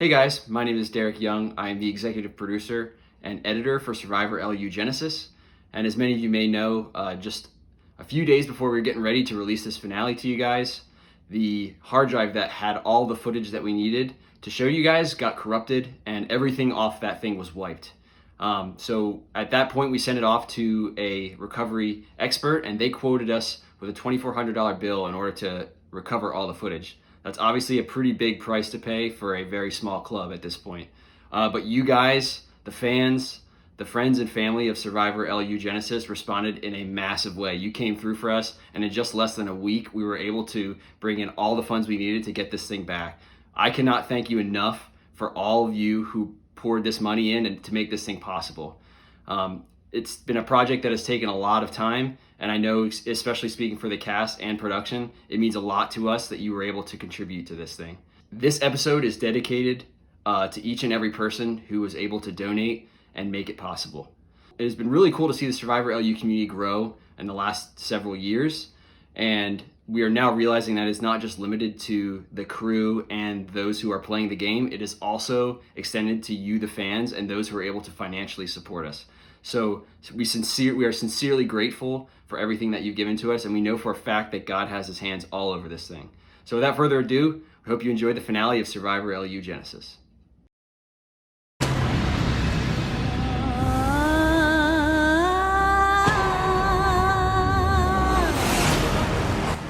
Hey guys, my name is Derek Young. I am the executive producer and editor for Survivor LU Genesis. And as many of you may know, just a few days before we were getting ready to release this finale to you guys, the hard drive that had all the footage that we needed to show you guys got corrupted and everything off that thing was wiped. So at that point, we sent it off to a recovery expert and they quoted us with a $2,400 bill in order to recover all the footage. That's obviously a pretty big price to pay for a very small club at this point. But you guys, the fans, the friends and family of Survivor LU Genesis responded in a massive way. You came through for us, and in just less than a week, we were able to bring in all the funds we needed to get this thing back. I cannot thank you enough for all of you who poured this money in and to make this thing possible. It's been a project that has taken a lot of time, and I know, especially speaking for the cast and production, it means a lot to us that you were able to contribute to this thing. This episode is dedicated to each and every person who was able to donate and make it possible. It has been really cool to see the Survivor LU community grow in the last several years, and we are now realizing that it's not just limited to the crew and those who are playing the game. It is also extended to you, the fans, and those who are able to financially support us. So we are sincerely grateful for everything that you've given to us, and we know for a fact that God has his hands all over this thing. So without further ado, I hope you enjoyed the finale of Survivor LU Genesis.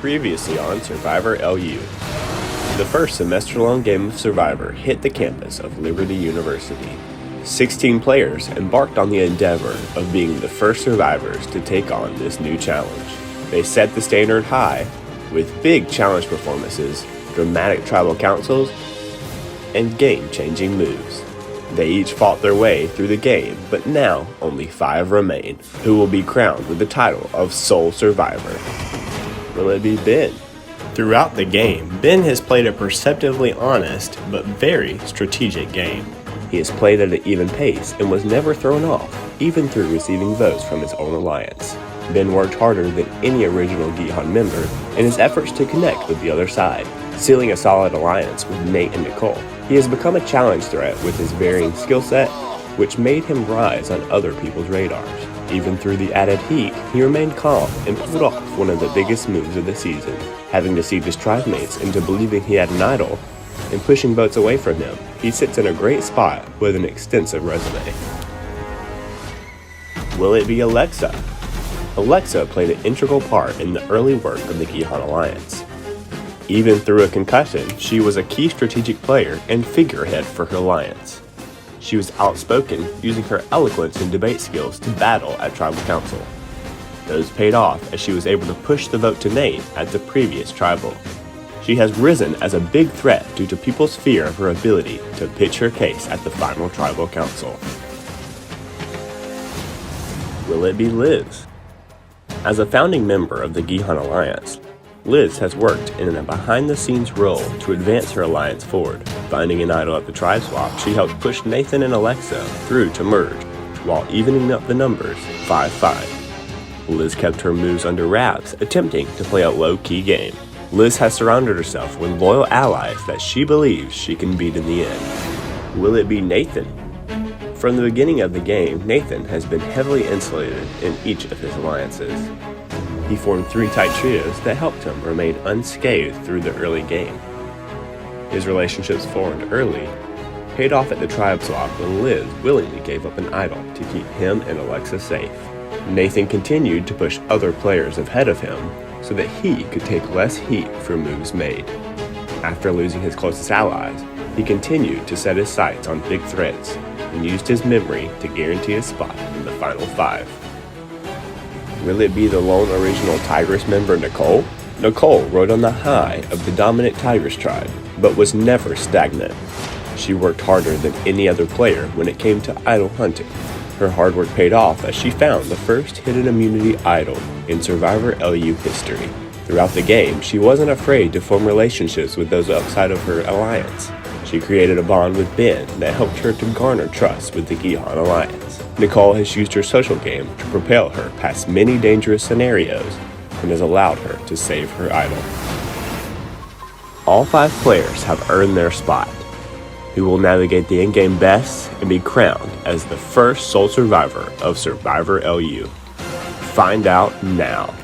Previously on Survivor LU. The first semester-long game of Survivor hit the campus of Liberty University. 16 players embarked on the endeavor of being the first survivors to take on this new challenge. They set the standard high with big challenge performances, dramatic tribal councils, and game-changing moves. They each fought their way through the game, but now only 5 remain, who will be crowned with the title of Sole Survivor. Will it be Ben? Throughout the game, Ben has played a perceptively honest but very strategic game. He has played at an even pace and was never thrown off, even through receiving votes from his own alliance. Ben worked harder than any original Gihan member in his efforts to connect with the other side, sealing a solid alliance with Nate and Nicole. He has become a challenge threat with his varying skill set, which made him rise on other people's radars. Even through the added heat, he remained calm and pulled off one of the biggest moves of the season, having deceived his tribe mates into believing he had an idol and pushing votes away from him. He sits in a great spot with an extensive resume. Will it be Alexa? Alexa played an integral part in the early work of the Gihan Alliance. Even through a concussion, she was a key strategic player and figurehead for her alliance. She was outspoken, using her eloquence and debate skills to battle at Tribal Council. Those paid off as she was able to push the vote to Nate at the previous Tribal. She has risen as a big threat due to people's fear of her ability to pitch her case at the final Tribal Council. Will it be Liz? As a founding member of the Gihan Alliance, Liz has worked in a behind-the-scenes role to advance her alliance forward. Finding an idol at the tribe swap, she helped push Nathan and Alexa through to merge, while evening up the numbers 5-5. Liz kept her moves under wraps, attempting to play a low-key game. Liz has surrounded herself with loyal allies that she believes she can beat in the end. Will it be Nathan? From the beginning of the game, Nathan has been heavily insulated in each of his alliances. He formed 3 tight trios that helped him remain unscathed through the early game. His relationships formed early paid off at the tribe swap when Liz willingly gave up an idol to keep him and Alexa safe. Nathan continued to push other players ahead of him so that he could take less heat for moves made. After losing his closest allies, he continued to set his sights on big threats and used his memory to guarantee a spot in the final 5. Will it be the lone original Tigress member Nicole? Nicole rode on the high of the dominant Tigress tribe, but was never stagnant. She worked harder than any other player when it came to idol hunting. Her hard work paid off as she found the first hidden immunity idol in Survivor LU history. Throughout the game, she wasn't afraid to form relationships with those outside of her alliance. She created a bond with Ben that helped her to garner trust with the Gihan Alliance. Nicole has used her social game to propel her past many dangerous scenarios and has allowed her to save her idol. All 5 players have earned their spot. who will navigate the in-game best and be crowned as the first sole survivor of Survivor LU. Find out now.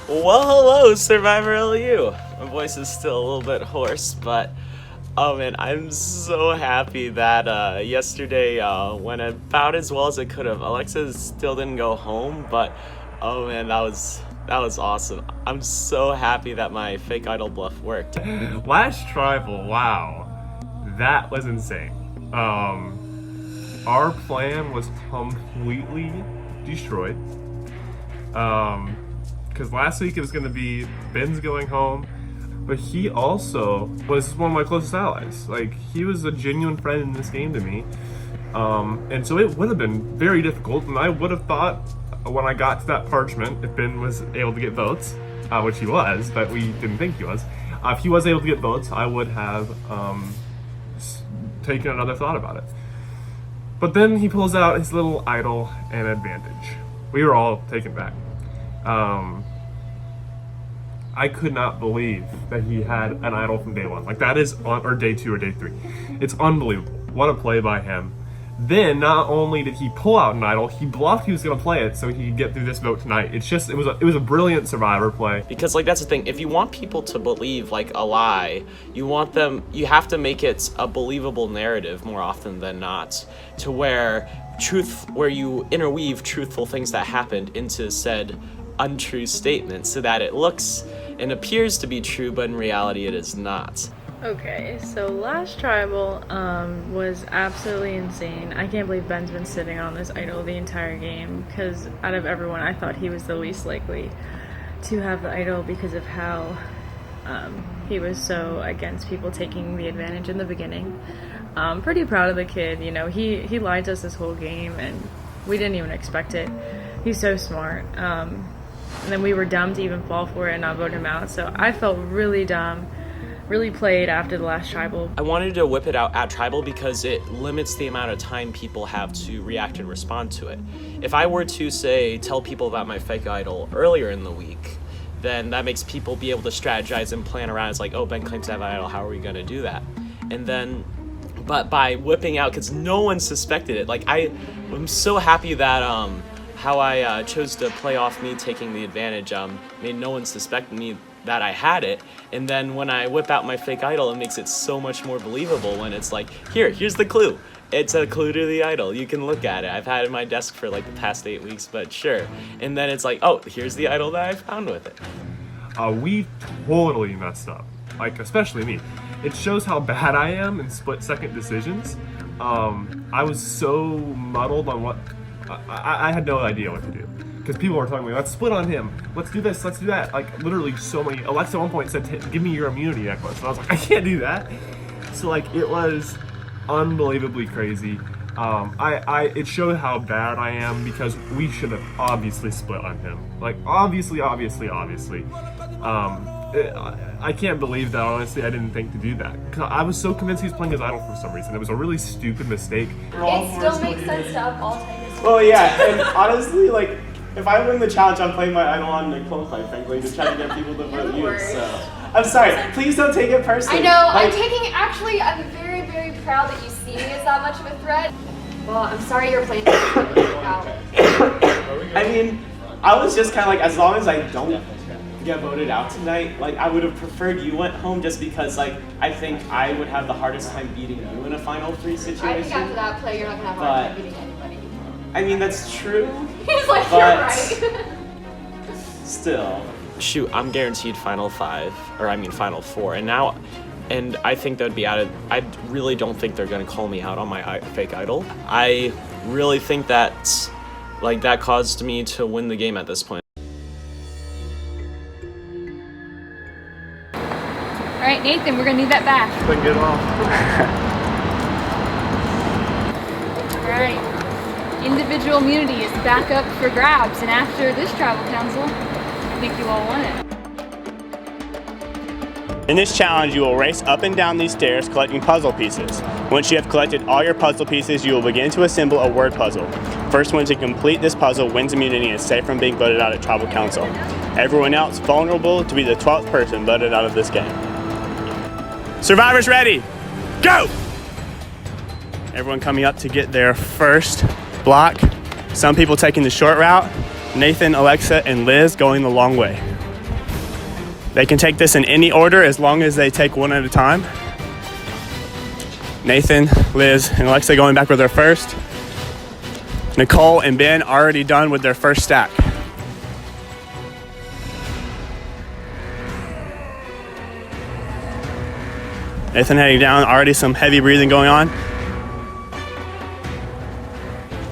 Well, hello, Survivor LU. My voice is still a little bit hoarse, but oh man, I'm so happy that yesterday went about as well as it could have. Alexa still didn't go home, but oh man, that was awesome. I'm so happy that my fake idol bluff worked. Last tribal, wow, that was insane. Our plan was completely destroyed. Because last week it was going to be Ben's going home, but he also was one of my closest allies. Like, he was a genuine friend in this game to me. And so it would have been very difficult, and I would have thought when I got to that parchment, if Ben was able to get votes, which he was, but we didn't think he was, if he was able to get votes, I would have taken another thought about it. But then he pulls out his little idol and advantage. We were all taken back. I could not believe that he had an idol from day one. Like, that is or day 2 or day 3. It's unbelievable. What a play by him. Then, not only did he pull out an idol, he bluffed he was going to play it so he could get through this vote tonight. It was a brilliant Survivor play. Because, like, that's the thing. If you want people to believe, like, a lie, you have to make it a believable narrative more often than not, to where you interweave truthful things that happened into said untrue statements so that it looks and appears to be true, but in reality it is not. Okay, so last tribal was absolutely insane. I can't believe Ben's been sitting on this idol the entire game, because out of everyone I thought he was the least likely to have the idol because of how he was so against people taking the advantage in the beginning. Pretty proud of the kid, you know, he lied to us this whole game and we didn't even expect it. He's so smart. And then we were dumb to even fall for it and not vote him out, so I felt really dumb. Really played after the last tribal. I wanted to whip it out at tribal because it limits the amount of time people have to react and respond to it. If I were to, say, tell people about my fake idol earlier in the week, then that makes people be able to strategize and plan around. It's like, oh, Ben claims to have an idol, how are we gonna do that? And then, but by whipping out, because no one suspected it, like, I'm so happy that how I chose to play off me taking the advantage made no one suspect me that I had it. And then when I whip out my fake idol, it makes it so much more believable when it's like, here's the clue. It's a clue to the idol. You can look at it. I've had it in my desk for like the past 8 weeks, but sure. And then it's like, oh, here's the idol that I found with it. We totally messed up. Like, especially me. It shows how bad I am in split-second decisions. I was so muddled on what... I had no idea what to do. Because people were telling me, let's split on him, let's do this, let's do that. Like, literally so many. Alexa at one point said, give me your immunity necklace. And I was like, I can't do that. So, like, it was unbelievably crazy. It showed how bad I am because we should have obviously split on him. Like, obviously. I can't believe that, honestly. I didn't think to do that. Because I was so convinced he was playing his idol for some reason. It was a really stupid mistake. It still makes sense to up all timers. Well, yeah, and honestly, like, if I win the challenge, I'm playing my idol on Nicole, quite frankly, to try to get people to vote you. So I'm sorry. Please don't take it personally. I know. I'm taking. Actually, I'm very, very proud that you see me as that much of a threat. Well, I'm sorry you're playing. I mean, I was just kind of like, as long as I don't get voted out tonight, like I would have preferred you went home, just because like I think I would have the hardest time beating you in a Final 3 situation. I think after that play, you're not gonna have a hard time beating anybody. I mean, that's true. He's like, you're right. Still. Shoot, I'm guaranteed Final 4, and I think that'd be added. I really don't think they're gonna call me out on my fake idol. I really think that caused me to win the game at this point. All right, Nathan, we're gonna need that back. Then get off. All right, individual immunity is back up for grabs, and after this tribal council, I think you all won it. In this challenge, you will race up and down these stairs collecting puzzle pieces. Once you have collected all your puzzle pieces, you will begin to assemble a word puzzle. First one to complete this puzzle wins immunity and is safe from being voted out at Tribal Council. Everyone else vulnerable to be the 12th person voted out of this game. Survivors ready, go! Everyone coming up to get their first block. Some people taking the short route. Nathan, Alexa, and Liz going the long way. They can take this in any order as long as they take one at a time. Nathan, Liz, and Alexa going back with their first. Nicole and Ben already done with their first stack. Nathan heading down, already some heavy breathing going on.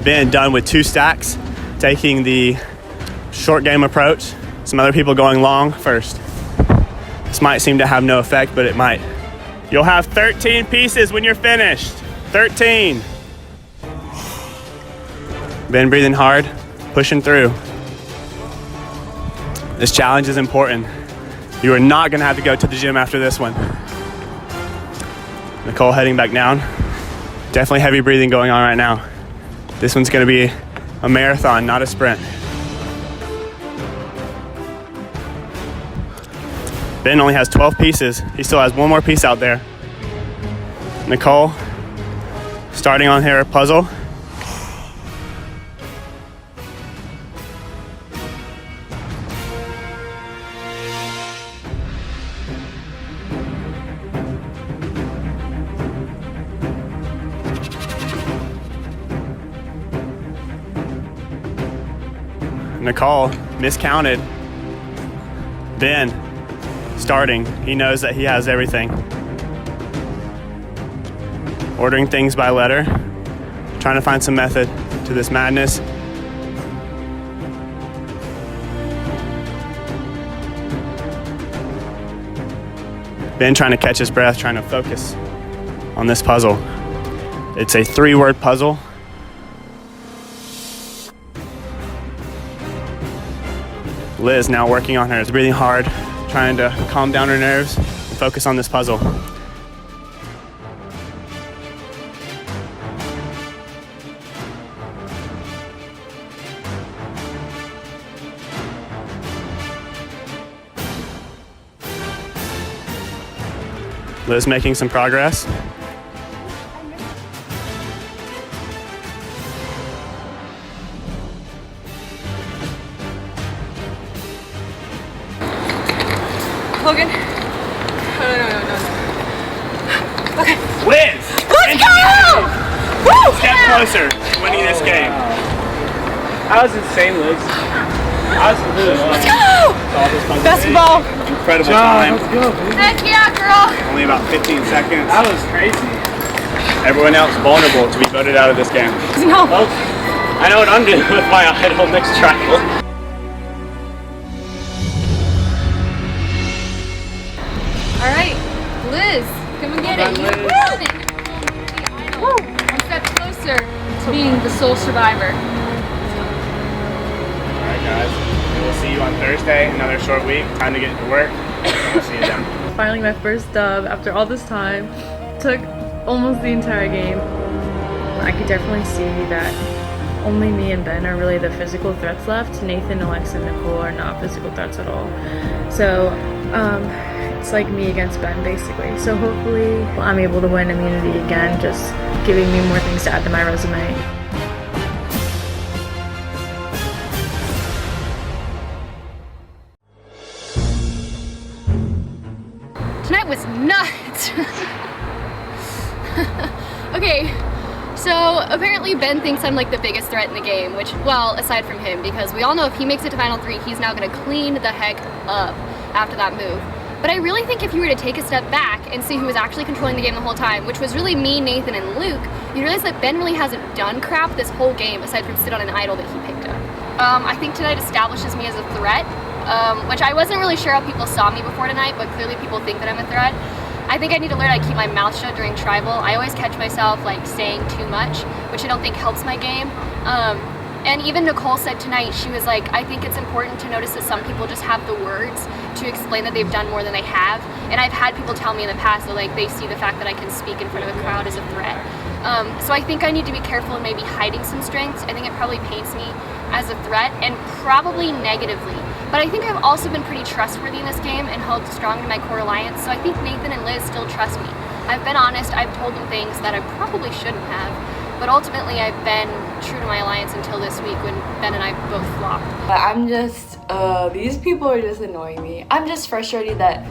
Ben done with 2 stacks, taking the short game approach. Some other people going long first. This might seem to have no effect, but it might. You'll have 13 pieces when you're finished. 13. Ben breathing hard, pushing through. This challenge is important. You are not gonna have to go to the gym after this one. Nicole heading back down. Definitely heavy breathing going on right now. This one's gonna be a marathon, not a sprint. Ben only has 12 pieces. He still has one more piece out there. Nicole, starting on her puzzle. Nicole miscounted. Ben starting. He knows that he has everything. Ordering things by letter. Trying to find some method to this madness. Ben trying to catch his breath, trying to focus on this puzzle. It's a 3-word puzzle. Liz now working on hers, breathing hard, trying to calm down her nerves and focus on this puzzle. Liz making some progress. Logan. No. Okay. Liz! Let's go! Woo! Step closer to winning this game. That was insane, Liz. Let's go! Basketball. Incredible time. Heck yeah, girl. Only about 15 seconds. That was crazy. Everyone else vulnerable to be voted out of this game. No. Well, I know what I'm doing with my idol next tribal. All right, Liz, come and get it. You won it. Woo! One step closer to being the sole survivor. All right, guys. We'll see you on Thursday. Another short week. Time to get to work. I'll see you then. Finally my first dub after all this time. Took almost the entire game. I could definitely see that only me and Ben are really the physical threats left. Nathan, Alexa, and Nicole are not physical threats at all. So it's like me against Ben, basically. So hopefully I'm able to win immunity again, just giving me more things to add to my resume. Tonight was nuts. Okay, so apparently Ben thinks I'm like the biggest threat in the game, which, well, aside from him, because we all know if he makes it to Final 3, he's now gonna clean the heck up after that move. But I really think if you were to take a step back and see who was actually controlling the game the whole time, which was really me, Nathan, and Luke, you realize that Ben really hasn't done crap this whole game aside from sit on an idol that he picked up. I think tonight establishes me as a threat, which I wasn't really sure how people saw me before tonight, but clearly people think that I'm a threat. I think I need to learn how to keep my mouth shut during tribal. I always catch myself like saying too much, which I don't think helps my game. And even Nicole said tonight, she was like, I think it's important to notice that some people just have the words to explain that they've done more than they have. And I've had people tell me in the past that like they see the fact that I can speak in front of a crowd as a threat. So I think I need to be careful in maybe hiding some strengths. I think it probably paints me as a threat, and probably negatively. But I think I've also been pretty trustworthy in this game and held strong to my core alliance, so I think Nathan and Liz still trust me. I've been honest, I've told them things that I probably shouldn't have, but ultimately I've been true to my alliance until this week when Ben and I both flopped. I'm just, these people are just annoying me. I'm just frustrated that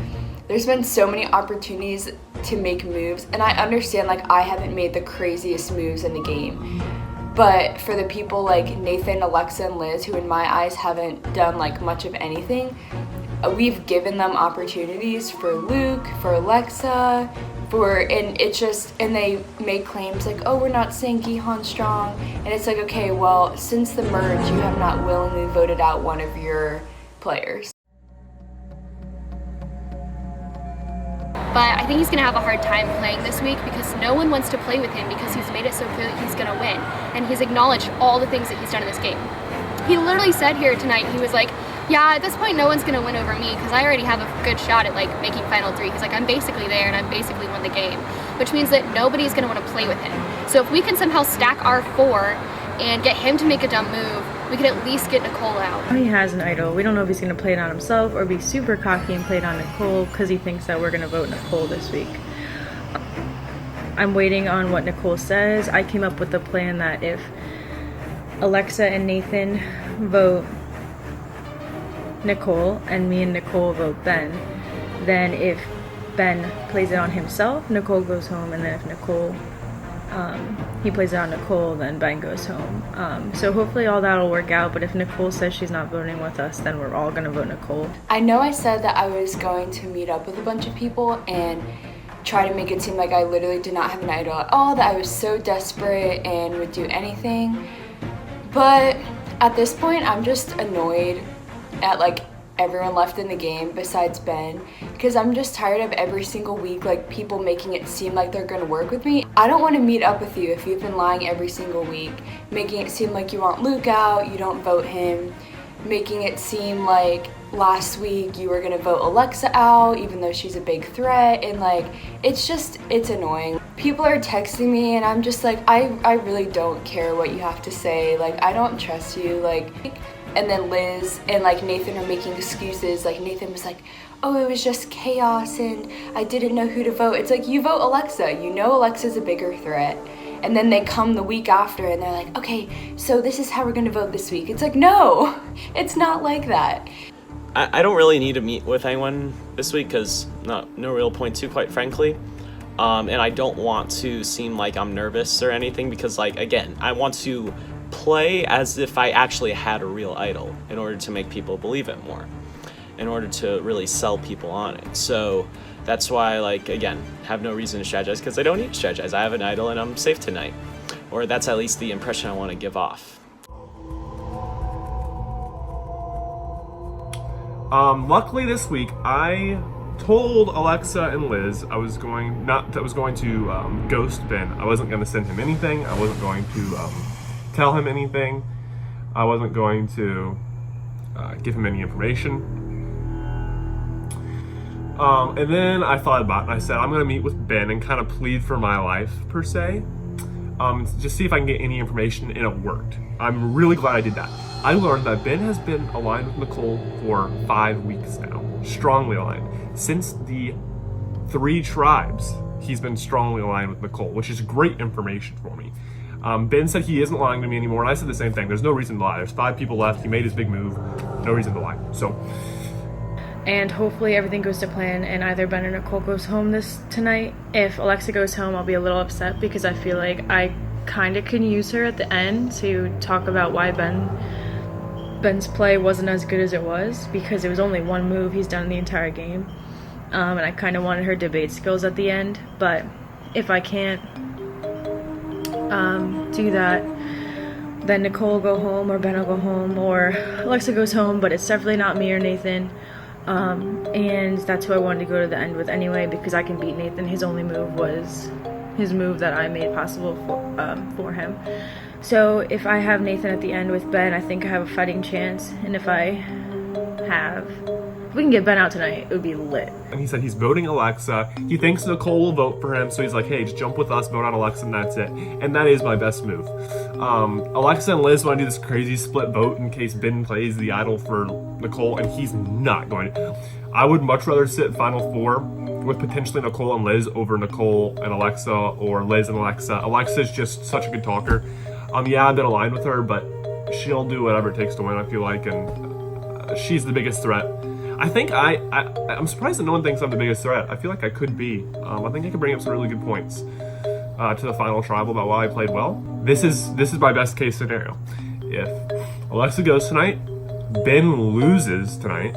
there's been so many opportunities to make moves, and I understand like I haven't made the craziest moves in the game. But for the people like Nathan, Alexa, and Liz, who in my eyes haven't done like much of anything, we've given them opportunities for Luke, for Alexa, and it's just, and they make claims like, oh, we're not saying Gihan strong, and it's like, okay, well, since the merge, you have not willingly voted out one of your players. But I think he's going to have a hard time playing this week because no one wants to play with him because he's made it so clear that he's going to win. And he's acknowledged all the things that he's done in this game. He literally said here tonight, he was like, yeah, at this point no one's going to win over me because I already have a good shot at like making Final 3. He's like, I'm basically there and I'm basically won the game. Which means that nobody's going to want to play with him. So if we can somehow stack our 4 and get him to make a dumb move, we could at least get Nicole out. He has an idol. We don't know if he's going to play it on himself or be super cocky and play it on Nicole because he thinks that we're going to vote Nicole this week. I'm waiting on what Nicole says. I came up with the plan that if Alexa and Nathan vote Nicole and me and Nicole vote Ben, then if Ben plays it on himself, Nicole goes home, and then if Nicole he plays it on Nicole, then Ben goes home. So hopefully all that'll work out, but if Nicole says she's not voting with us, then we're all gonna vote Nicole. I know I said that I was going to meet up with a bunch of people and try to make it seem like I literally did not have an idol at all, that I was so desperate and would do anything. But at this point, I'm just annoyed at like everyone left in the game besides Ben, because I'm just tired of every single week like people making it seem like they're gonna work with me. I don't want to meet up with you if you've been lying every single week, making it seem like you want Luke out, you don't vote him, making it seem like last week you were gonna vote Alexa out even though she's a big threat, and like it's annoying. People are texting me and I'm just like, I really don't care what you have to say, like I don't trust you, like. And then Liz and like Nathan are making excuses. Like Nathan was like, oh, it was just chaos and I didn't know who to vote. It's like, you vote Alexa, you know Alexa's a bigger threat. And then they come the week after and they're like, okay, so this is how we're gonna vote this week. It's like, no, it's not like that. I don't really need to meet with anyone this week because no real point to, quite frankly. And I don't want to seem like I'm nervous or anything because, like, again, I want to play as if I actually had a real idol in order to make people believe it more, in order to really sell people on it. So that's why, like, again, have no reason to strategize because I don't need to strategize. I have an idol and I'm safe tonight. Or that's at least the impression I want to give off. Luckily this week, I told Alexa and Liz I was going to ghost Ben. I wasn't going to send him anything. I wasn't going to tell him anything. I wasn't going to give him any information. And then I thought about it and I said, I'm going to meet with Ben and kind of plead for my life, per se. Just see if I can get any information, and it worked. I'm really glad I did that. I learned that Ben has been aligned with Nicole for 5 weeks now, strongly aligned. Since the 3 tribes, he's been strongly aligned with Nicole, which is great information for me. Ben said he isn't lying to me anymore, and I said the same thing. There's no reason to lie. There's 5 people left. He made his big move. No reason to lie. So, and hopefully everything goes to plan and either Ben or Nicole goes home tonight. If Alexa goes home, I'll be a little upset because I feel like I kind of can use her at the end to talk about why Ben's play wasn't as good as it was, because it was only 1 move he's done in the entire game. And I kind of wanted her debate skills at the end, but if I can't do that, then Nicole will go home, or Ben will go home, or Alexa goes home, but it's definitely not me or Nathan. And that's who I wanted to go to the end with anyway, because I can beat Nathan. His only move was his move that I made possible for him. So if I have Nathan at the end with Ben, I think I have a fighting chance. And if we can get Ben out tonight, it would be lit. and he said he's voting Alexa. He thinks Nicole will vote for him, so he's like, hey, just jump with us, vote on Alexa, and that's it. And that is my best move. Alexa and Liz want to do this crazy split vote in case Ben plays the idol for Nicole, and he's not going to. I would much rather sit Final Four with potentially Nicole and Liz over Nicole and Alexa, or Liz and Alexa. Alexa's just such a good talker. Yeah, I've been aligned with her, but she'll do whatever it takes to win, I feel like, and she's the biggest threat. I think I'm surprised that no one thinks I'm the biggest threat. I feel like I could be. I think I could bring up some really good points to the final tribal about why I played well. This is my best case scenario. If Alexa goes tonight, Ben loses tonight,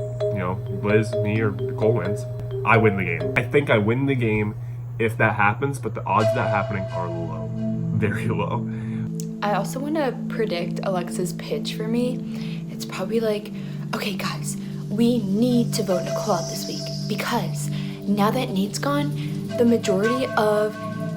Liz, me, or Nicole wins, I win the game. I think I win the game if that happens, but the odds of that happening are low. Very low. I also want to predict Alexa's pitch for me. It's probably like, okay guys, we need to vote Nicole out this week because now that Nate's gone, the majority of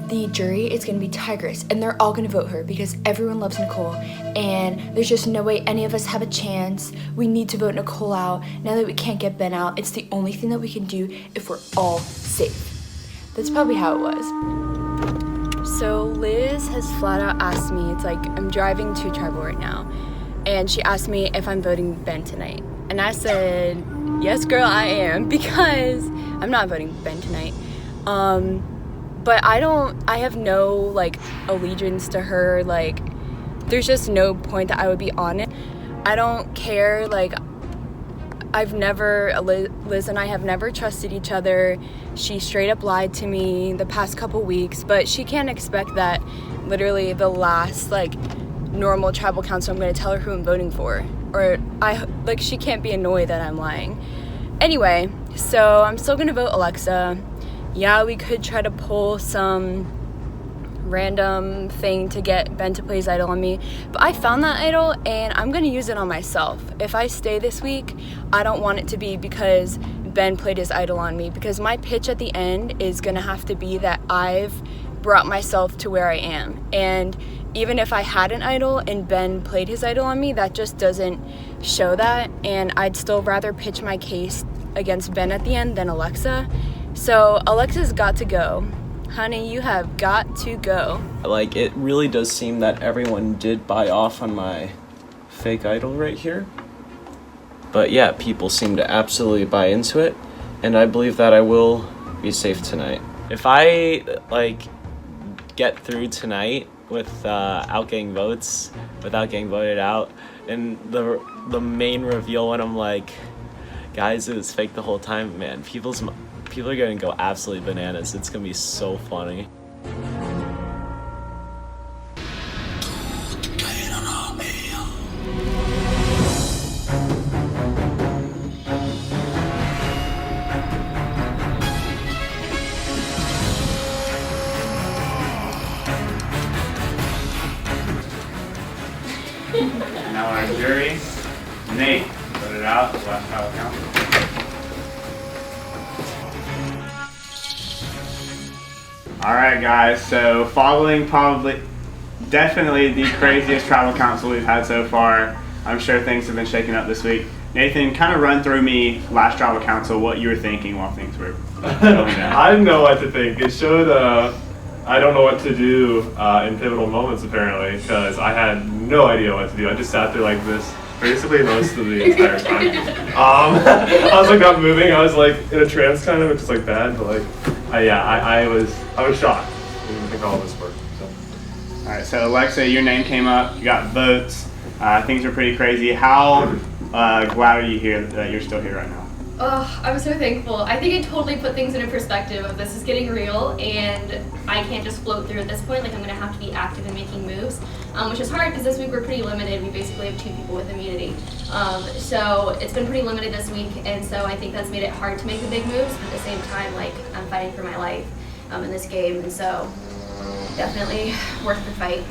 the jury is going to be Tigress, and they're all going to vote her because everyone loves Nicole, and there's just no way any of us have a chance. We need to vote Nicole out. Now that we can't get Ben out, it's the only thing that we can do if we're all safe. That's probably how it was. So Liz has flat out asked me, it's like I'm driving to tribal right now, and she asked me if I'm voting Ben tonight. And I said, yes girl, I am, because I'm not voting Ben tonight. But I have no allegiance to her. There's just no point that I would be on it. I don't care. Liz and I have never trusted each other. She straight up lied to me the past couple weeks, but she can't expect that literally the last normal tribal council I'm going to tell her who I'm voting for. Or she can't be annoyed that I'm lying. Anyway, so I'm still going to vote Alexa. Yeah, we could try to pull some random thing to get Ben to play his idol on me, but I found that idol and I'm going to use it on myself. If I stay this week, I don't want it to be because Ben played his idol on me, because my pitch at the end is going to have to be that I've brought myself to where I am. And even if I had an idol and Ben played his idol on me, that just doesn't show that, and I'd still rather pitch my case against Ben at the end than Alexa. So Alexa's got to go. Honey, you have got to go. It really does seem that everyone did buy off on my fake idol right here. But yeah, people seem to absolutely buy into it, and I believe that I will be safe tonight. If I get through tonight without getting votes, without getting voted out, and the main reveal when I'm like, guys, it was fake the whole time, man, people are gonna go absolutely bananas. It's gonna be so funny. Now our jury, Nate, put it out, last tribal council. Alright guys, so following definitely the craziest tribal council we've had so far, I'm sure things have been shaken up this week. Nathan, kind of run through me last tribal council, what you were thinking while things were going down. I didn't know what to think. It showed I don't know what to do in pivotal moments, apparently, because I had no idea what to do. I just sat there like this basically most of the entire time. I was like not moving. I was like in a trance kind of, which is like bad, but like, I was shocked. I didn't think all of this worked. So. All right, so Alexa, your name came up. You got votes. Things are pretty crazy. How glad are you here that you're still here right now? Oh, I'm so thankful. I think it totally put things into perspective of this is getting real and I can't just float through at this point. Like I'm gonna have to be active in making moves, which is hard because this week we're pretty limited. We basically have 2 people with immunity. So it's been pretty limited this week, and so I think that's made it hard to make the big moves, but at the same time, like I'm fighting for my life in this game, and so definitely worth the fight.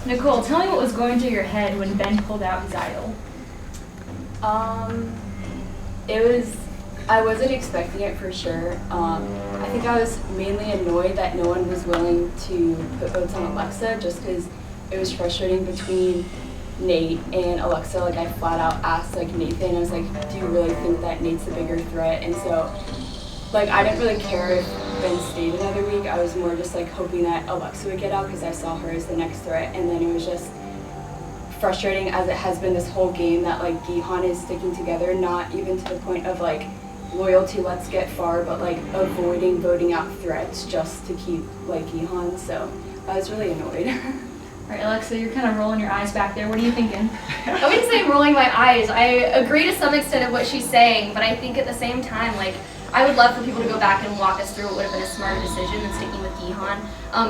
Nicole, tell me what was going through your head when Ben pulled out his idol. I wasn't expecting it for sure. I think I was mainly annoyed that no one was willing to put votes on Alexa just because it was frustrating between Nate and Alexa. Like I flat out asked like Nathan, I was like, do you really think that Nate's the bigger threat? And so like I didn't really care if Ben stayed another week. I was more just like hoping that Alexa would get out because I saw her as the next threat, and then it was just frustrating as it has been this whole game that like Gihan is sticking together, not even to the point of like loyalty, let's get far, but like avoiding voting out threats just to keep like Gihan. So I was really annoyed. All right, Alexa, you're kind of rolling your eyes back there. What are you thinking? I wouldn't say I'm rolling my eyes. I agree to some extent of what she's saying, but I think at the same time, like, I would love for people to go back and walk us through what would have been a smarter decision than sticking with Gihan.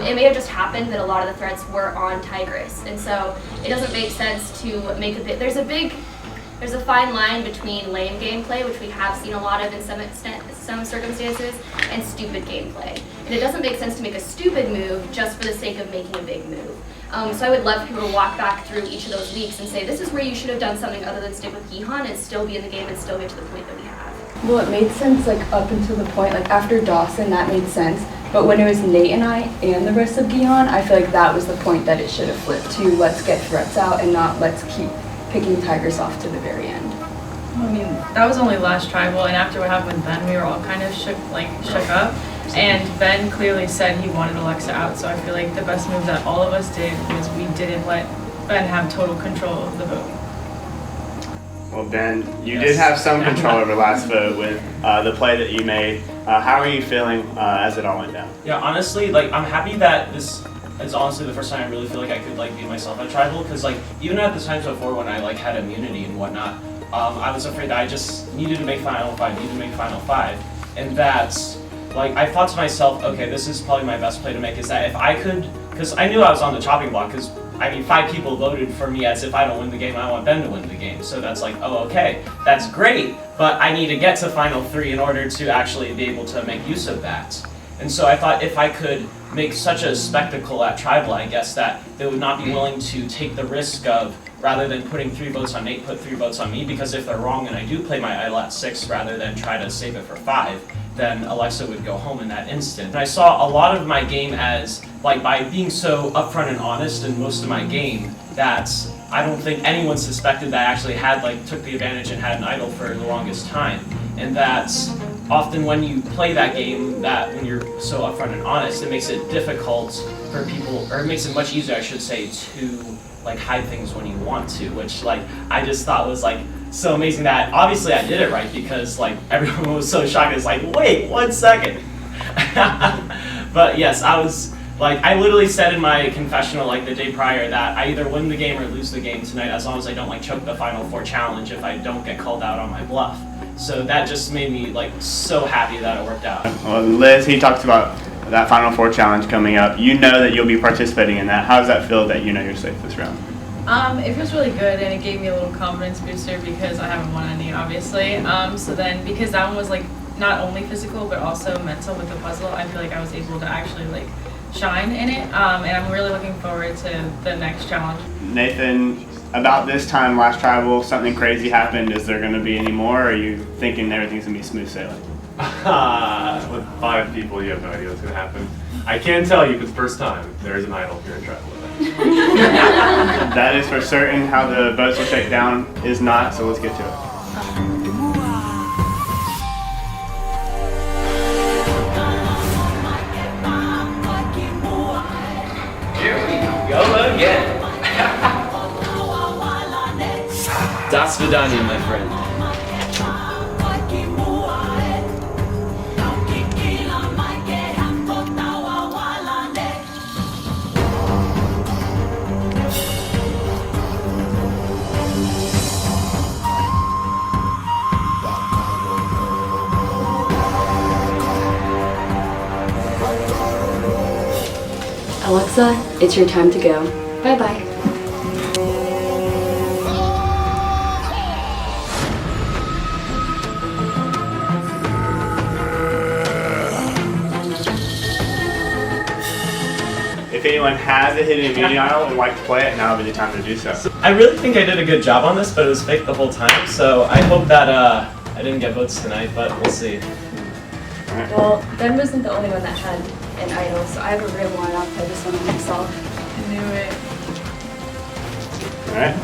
It may have just happened that a lot of the threats were on Tigress, and so it doesn't make sense to make a bit. There's a fine line between lame gameplay, which we have seen a lot of in some circumstances, and stupid gameplay. And it doesn't make sense to make a stupid move just for the sake of making a big move. So I would love for people to walk back through each of those weeks and say, this is where you should have done something other than stick with Gihan and still be in the game and still get to the point that we have. Well, it made sense like up until the point, like after Dawson, that made sense. But when it was Nate and I and the rest of Gihan, I feel like that was the point that it should have flipped to let's get threats out and not let's keep picking Tigers off to the very end. I mean, that was only last tribal, and after what happened with Ben, we were all kind of shook up. And Ben clearly said he wanted Alexa out, so I feel like the best move that all of us did was we didn't let Ben have total control of the vote. Well, Ben, you did have some control over last vote with the play that you made. How are you feeling as it all went down? Yeah, honestly, like I'm happy that this is honestly the first time I really feel like I could like be myself at tribal, because like even at the times before when I like had immunity and whatnot, I was afraid that I just needed to make final five, and that's like I thought to myself, okay, this is probably my best play to make, is that if I could, because I knew I was on the chopping block, because I mean 5 people voted for me as if I don't win the game, I want Ben to win the game, so that's like, oh okay, that's great, but I need to get to final 3 in order to actually be able to make use of that. And so I thought if I could make such a spectacle at tribal, I guess, that they would not be willing to take the risk of, rather than putting 3 votes on Nate, put 3 votes on me, because if they're wrong and I do play my idol at 6 rather than try to save it for 5, then Alexa would go home in that instant. And I saw a lot of my game as, like, by being so upfront and honest in most of my game, that I don't think anyone suspected that I actually had, like, took the advantage and had an idol for the longest time. And that's often when you play that game, that when you're so upfront and honest, it makes it difficult for people, or it makes it much easier, I should say, to like hide things when you want to, which like I just thought was like so amazing that obviously I did it right, because like everyone was so shocked. It's like, wait 1 second. But yes, I was like, I literally said in my confessional like the day prior that I either win the game or lose the game tonight, as long as I don't like choke the final 4 challenge if I don't get called out on my bluff. So that just made me like so happy that it worked out. Well, Liz, he talked about that Final 4 challenge coming up. You know that you'll be participating in that. How does that feel that you know you're safe this round? It feels really good, and it gave me a little confidence booster because I haven't won any, obviously. So then, because that one was like not only physical but also mental with the puzzle, I feel like I was able to actually like shine in it, and I'm really looking forward to the next challenge. Nathan, about this time last tribal, something crazy happened. Is there going to be any more, or are you thinking everything's going to be smooth sailing? With 5 people, you have no idea what's going to happen. I can tell you, for the first time, there is an idol here in tribal. That is for certain. How the votes will shake down is not, so let's get to it. Svidania, my friend. Alexa, it's your time to go. Bye-bye. If anyone has a hidden immunity idol and would like to play it, now would be the time to do so. I really think I did a good job on this, but it was fake the whole time, so I hope that I didn't get votes tonight, but we'll see. Well, Ben wasn't the only one that had an idol, so I have a real one. I'll play this one on myself. I knew it. Alright.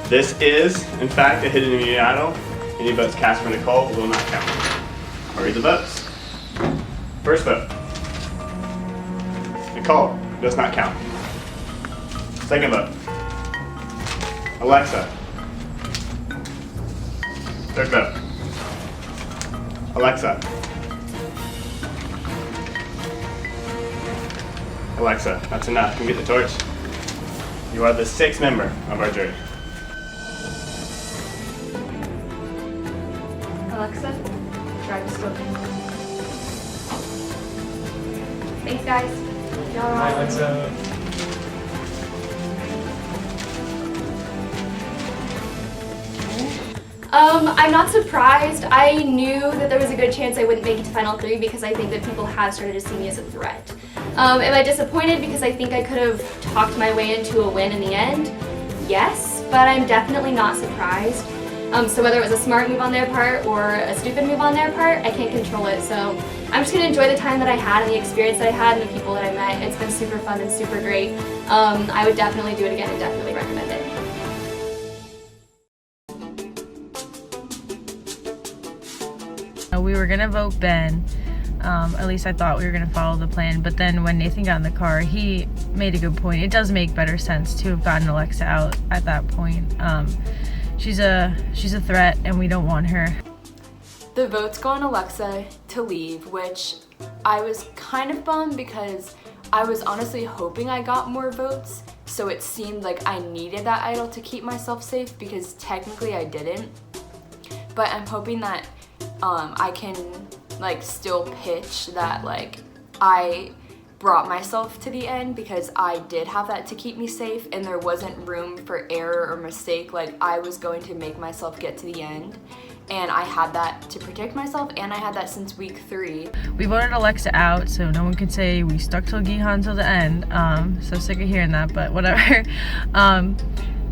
This is, in fact, a hidden immunity idol. Any votes cast for Nicole will not count. I'll read the votes. First vote. Nicole does not count. Second vote. Alexa. Third vote. Alexa. Alexa, that's enough. Come get the torch. You are the 6th member of our jury. Alexa, try to slow things. Thanks, guys. Y'all are Hi, awesome. Alexa. I'm not surprised. I knew that there was a good chance I wouldn't make it to Final 3 because I think that people have started to see me as a threat. Am I disappointed because I think I could have talked my way into a win in the end? Yes, but I'm definitely not surprised. So whether it was a smart move on their part or a stupid move on their part, I can't control it. So I'm just gonna enjoy the time that I had and the experience that I had and the people that I met. It's been super fun and super great. I would definitely do it again and definitely recommend it. We were gonna vote Ben. At least I thought we were gonna follow the plan, but then when Nathan got in the car, he made a good point. It does make better sense to have gotten Alexa out at that point. She's a threat and we don't want her. The votes go on Alexa to leave, which I was kind of bummed because I was honestly hoping I got more votes, so it seemed like I needed that idol to keep myself safe because technically I didn't. But I'm hoping that I can like still pitch that like I brought myself to the end because I did have that to keep me safe and there wasn't room for error or mistake. Like I was going to make myself get to the end and I had that to protect myself and I had that since week 3. We voted Alexa out so no one could say we stuck till Gihan till the end. So sick of hearing that, but whatever.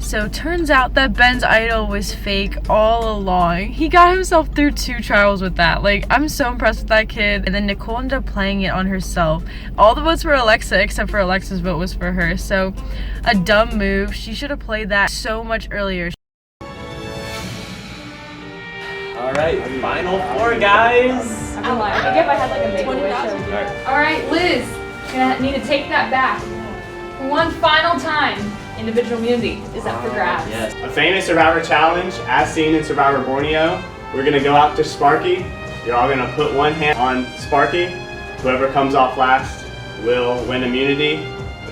So turns out that Ben's idol was fake all along. He got himself through 2 trials with that. Like, I'm so impressed with that kid. And then Nicole ended up playing it on herself. All the votes were Alexa except for Alexa's vote was for her. So a dumb move. She should have played that so much earlier. All right, Final 4, guys. I'm like, I think if I had like a make-a-wish. All right, Liz, you're gonna need to take that back. One final time. Individual immunity is up for grabs. Yes. A famous Survivor challenge, as seen in Survivor Borneo. We're gonna go out to Sparky. You're all gonna put one hand on Sparky. Whoever comes off last will win immunity.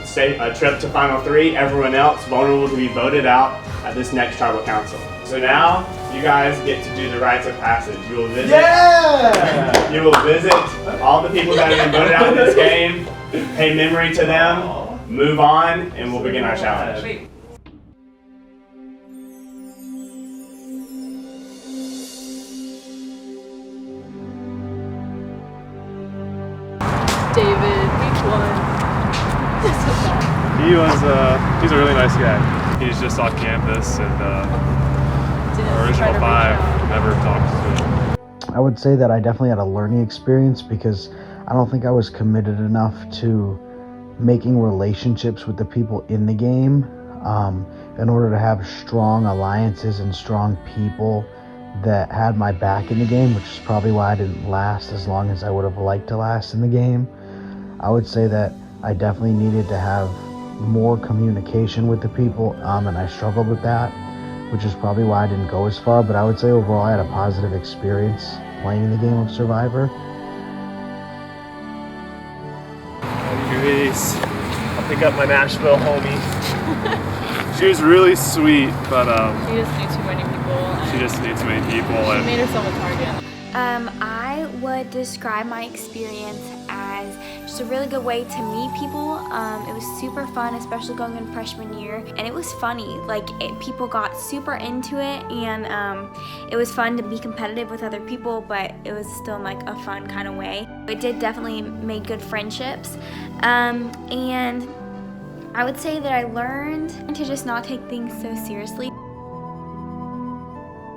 Say a trip to Final 3. Everyone else vulnerable to be voted out at this next tribal council. So now you guys get to do the rites of passage. You will visit. Yeah! You will visit all the people that have been voted out in this game. Pay memory to them. Move on, and we'll begin our challenge. David, week 1. He's a really nice guy. He's just off campus and our original 5 never talked to him. I would say that I definitely had a learning experience because I don't think I was committed enough to making relationships with the people in the game in order to have strong alliances and strong people that had my back in the game, which is probably why I didn't last as long as I would have liked to last in the game. I would say that I definitely needed to have more communication with the people and I struggled with that. which is probably why I didn't go as far, but I would say overall I had a positive experience playing the game of Survivor. Luis, I'll pick up my Nashville homie. She was really sweet, but She just knew too many people. she just knew too many people. She made herself a target. I would describe my experience as just a really good way to meet people. It was super fun, especially going in freshman year, and it was funny. People got super into it, and it was fun to be competitive with other people, but it was still in a fun kind of way. It did definitely make good friendships, and I would say that I learned to just not take things so seriously.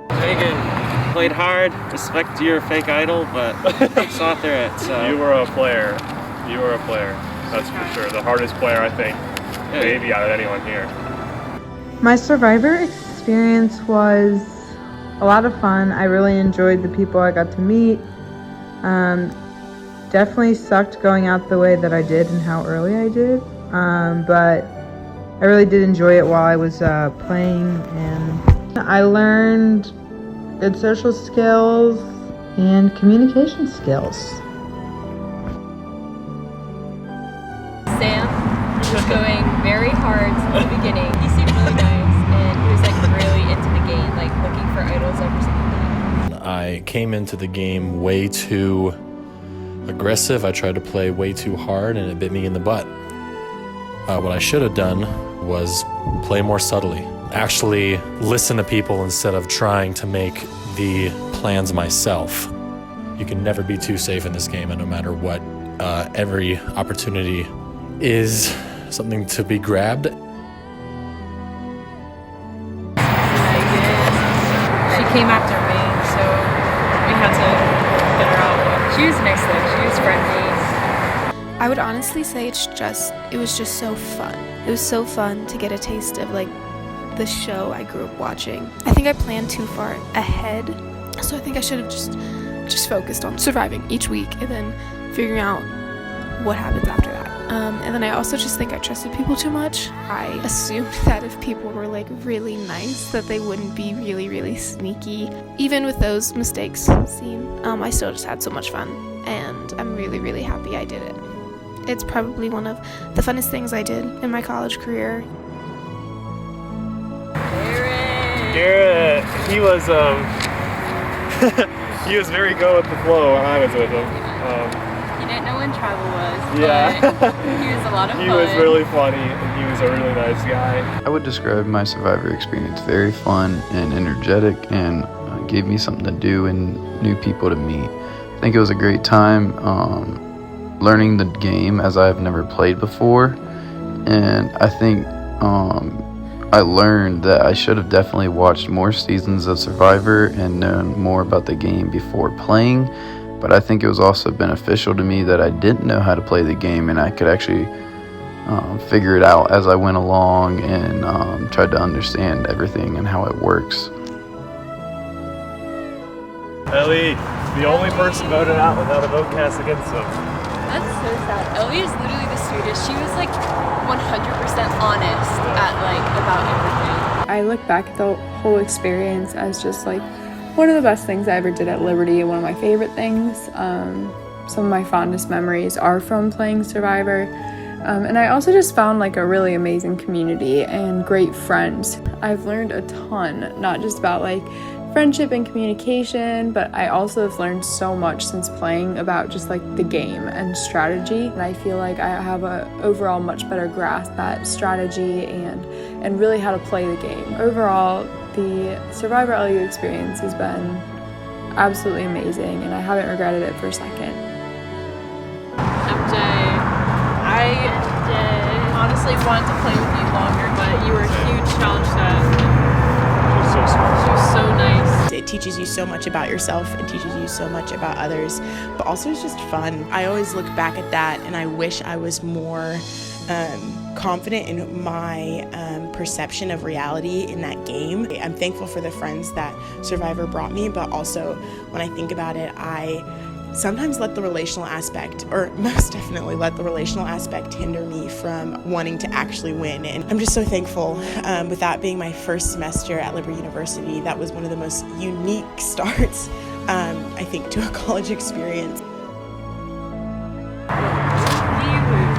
Megan, played hard, respect your fake idol, but saw through it, so. You were a player. You were a player. That's for sure. The hardest player, I think, maybe out of anyone here. My Survivor experience was a lot of fun. I really enjoyed the people I got to meet. Definitely sucked going out the way that I did and how early I did. But I really did enjoy it while I was playing, and I learned good social skills and communication skills. Sam was going very hard from the beginning. He seemed really nice, and he was really into the game, looking for idols every single day. I came into the game way too aggressive. I tried to play way too hard, and it bit me in the butt. What I should have done was play more subtly. Actually listen to people instead of trying to make the plans myself. You can never be too safe in this game, and no matter what, every opportunity is something to be grabbed. She came after me, so we had to get her out. She was nice though, she was friendly. I would honestly say it was just so fun. It was so fun to get a taste of the show I grew up watching. I think I planned too far ahead, so I think I should have just focused on surviving each week and then figuring out what happens after that. And then I also just think I trusted people too much. I assumed that if people were really nice, that they wouldn't be really, really sneaky. Even with those mistakes seen, I still just had so much fun, and I'm really, really happy I did it. It's probably one of the funnest things I did in my college career. Garrett, he was he was very go with the flow when I was with him. He didn't know when travel was, Yeah. but he was a lot of fun. He was really funny, and he was a really nice guy. I would describe my Survivor experience very fun and energetic, and gave me something to do and new people to meet. I think it was a great time learning the game as I've never played before, and I think I learned that I should have definitely watched more seasons of Survivor and known more about the game before playing, but I think it was also beneficial to me that I didn't know how to play the game, and I could actually figure it out as I went along and tried to understand everything and how it works. Ellie, the only person voted out without a vote cast against him. That's so sad. Ellie is literally the sweetest. She was 100% honest at about everything. I look back at the whole experience as just one of the best things I ever did at Liberty, and one of my favorite things. Some of my fondest memories are from playing Survivor. And I also just found a really amazing community and great friends. I've learned a ton, not just about friendship and communication, but I also have learned so much since playing about just the game and strategy. And I feel I have a overall much better grasp at strategy and really how to play the game. Overall, the Survivor LU experience has been absolutely amazing, and I haven't regretted it for a second. MJ, I honestly wanted to play with you longer, but you were a huge challenge to us. She was so nice. It teaches you so much about yourself. It teaches you so much about others, but also it's just fun. I always look back at that and I wish I was more confident in my perception of reality in that game. I'm thankful for the friends that Survivor brought me, but also when I think about it, I sometimes let the relational aspect, or most definitely let the relational aspect hinder me from wanting to actually win. And I'm just so thankful. With that being my first semester at Liberty University, that was one of the most unique starts, I think, to a college experience.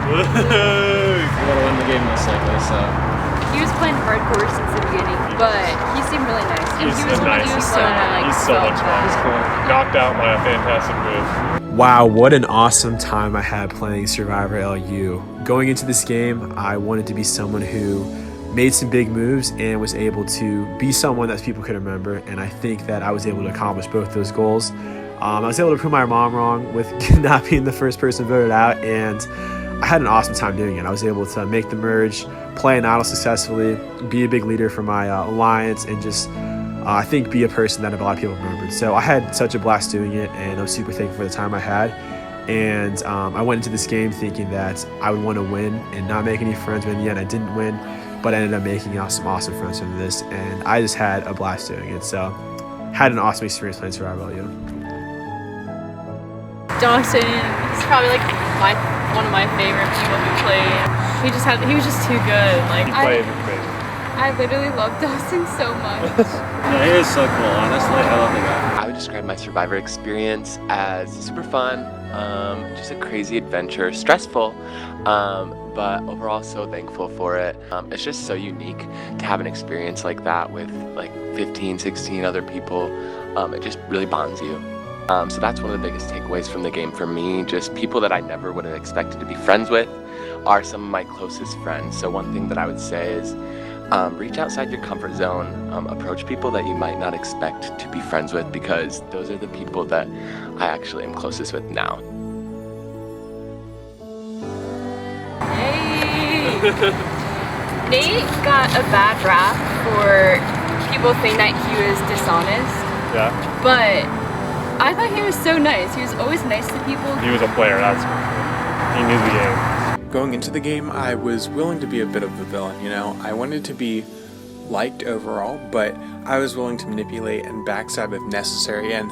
We want to win the game most likely, so. He was playing hardcore since the beginning, but he seemed really nice. And he was so nice. He's so much fun. He's cool. Knocked out by a fantastic move. Wow, what an awesome time I had playing Survivor LU. Going into this game, I wanted to be someone who made some big moves and was able to be someone that people could remember, and I think that I was able to accomplish both those goals. I was able to prove my mom wrong with not being the first person voted out, and I had an awesome time doing it. I was able to make the merge, play an idol successfully, be a big leader for my alliance, and just I think be a person that a lot of people remembered. So I had such a blast doing it, and I'm super thankful for the time I had. And I went into this game thinking that I would want to win and not make any friends, but in the end I didn't win, but I ended up making some awesome friends from this, and I just had a blast doing it. So had an awesome experience playing Survivor LU. Dawson, he's probably like one of my favorite people who played. He was just too good. Like I literally love Dawson so much. Yeah, he is so cool, honestly. I love the guy. I would describe my Survivor experience as super fun, just a crazy adventure, stressful, but overall so thankful for it. It's just so unique to have an experience like that with like 15, 16 other people. It just really bonds you. So that's one of the biggest takeaways from the game for me. Just people that I never would have expected to be friends with are some of my closest friends. So one thing that I would say is reach outside your comfort zone, approach people that you might not expect to be friends with, because those are the people that I actually am closest with now. Hey! Nate got a bad rap for people think that he was dishonest. Yeah. But I thought he was so nice. He was always nice to people. He was a player, that's for sure. He knew the game. Going into the game, I was willing to be a bit of a villain, you know? I wanted to be liked overall, but I was willing to manipulate and backstab if necessary, and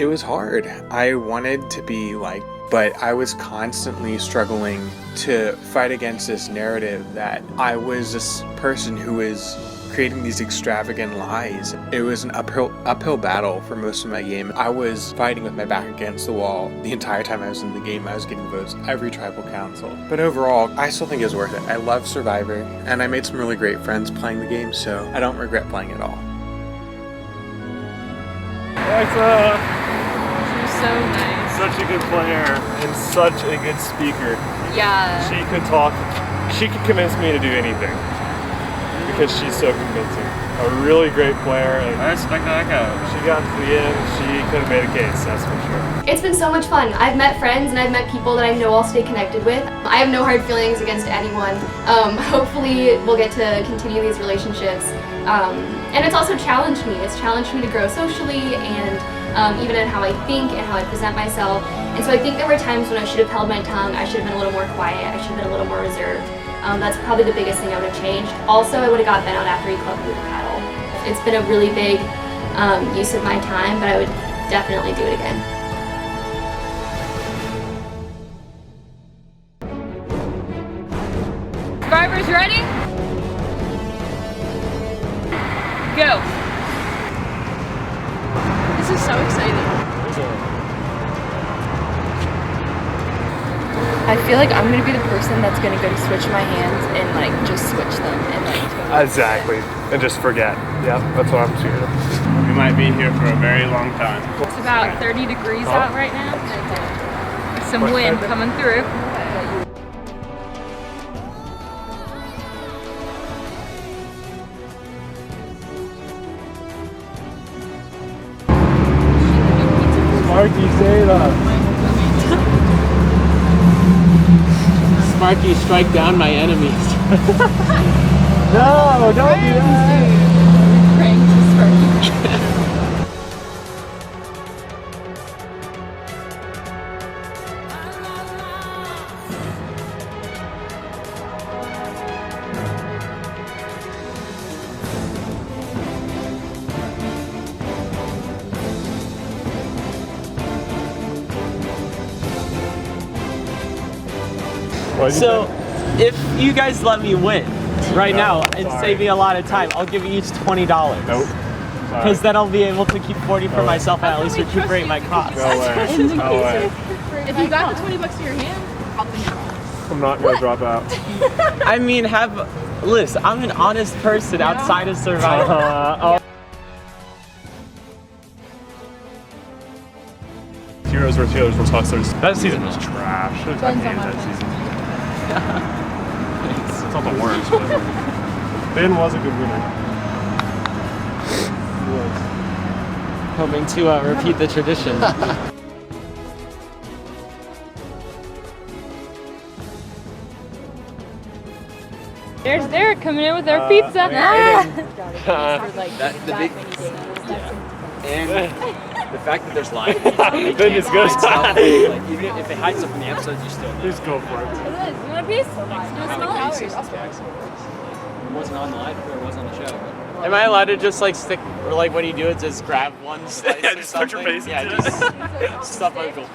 it was hard. I wanted to be liked, but I was constantly struggling to fight against this narrative that I was this person who was creating these extravagant lies. It was an uphill battle for most of my game. I was fighting with my back against the wall the entire time I was in the game. I was getting votes every tribal council. But overall, I still think it was worth it. I love Survivor, and I made some really great friends playing the game, so I don't regret playing it all. Alexa! She was so nice. Such a good player and such a good speaker. Yeah. She could talk. She could convince me to do anything because she's so convincing. A really great player. I respect that guy. She got to the end. She could have made a case, that's for sure. It's been so much fun. I've met friends and I've met people that I know I'll stay connected with. I have no hard feelings against anyone. Hopefully we'll get to continue these relationships. And it's also challenged me. It's challenged me to grow socially and even in how I think and how I present myself. And so I think there were times when I should have held my tongue. I should have been a little more quiet. I should have been a little more reserved. That's probably the biggest thing I would have changed. Also, I would have got Ben out after he clubbed me with a paddle. It's been a really big use of my time, but I would definitely do it again. Survivors ready? Go. This is so exciting. I feel like I'm gonna be the person that's gonna go to switch my hands and like just switch them and like Exactly. And just forget. Yeah, that's what I'm shooting. We might be here for a very long time. It's about 30 degrees out right now. Some wind coming through. Sparky, say that. Sparky, strike down my enemies. No, don't do that. So, if you guys let me win right now and save me a lot of time, I'll give you each $20. Nope. Because then I'll be able to keep 40 for myself and at least recuperate my costs. No way. No way. If you got the $20 to your hand, I'll think about it. I'm not gonna drop out. I mean, Liz, I'm an honest person outside of Survivor. Heroes vs. Healers from Hustlers. That season was trash. I hated that season. It's not the worst, but Ben was a good winner. He was. Hoping to repeat the tradition. There's Derek coming in with our pizza. And the fact that there's live, Then it's good. like, even if they hide stuff from the episodes, you still know. Just go for it. You want a piece? It wasn't on the live or it wasn't on the show. Am I allowed to just like stick, or like when you do it, just grab one slice Yeah, or just put your something? face Yeah, into just stuff my goal.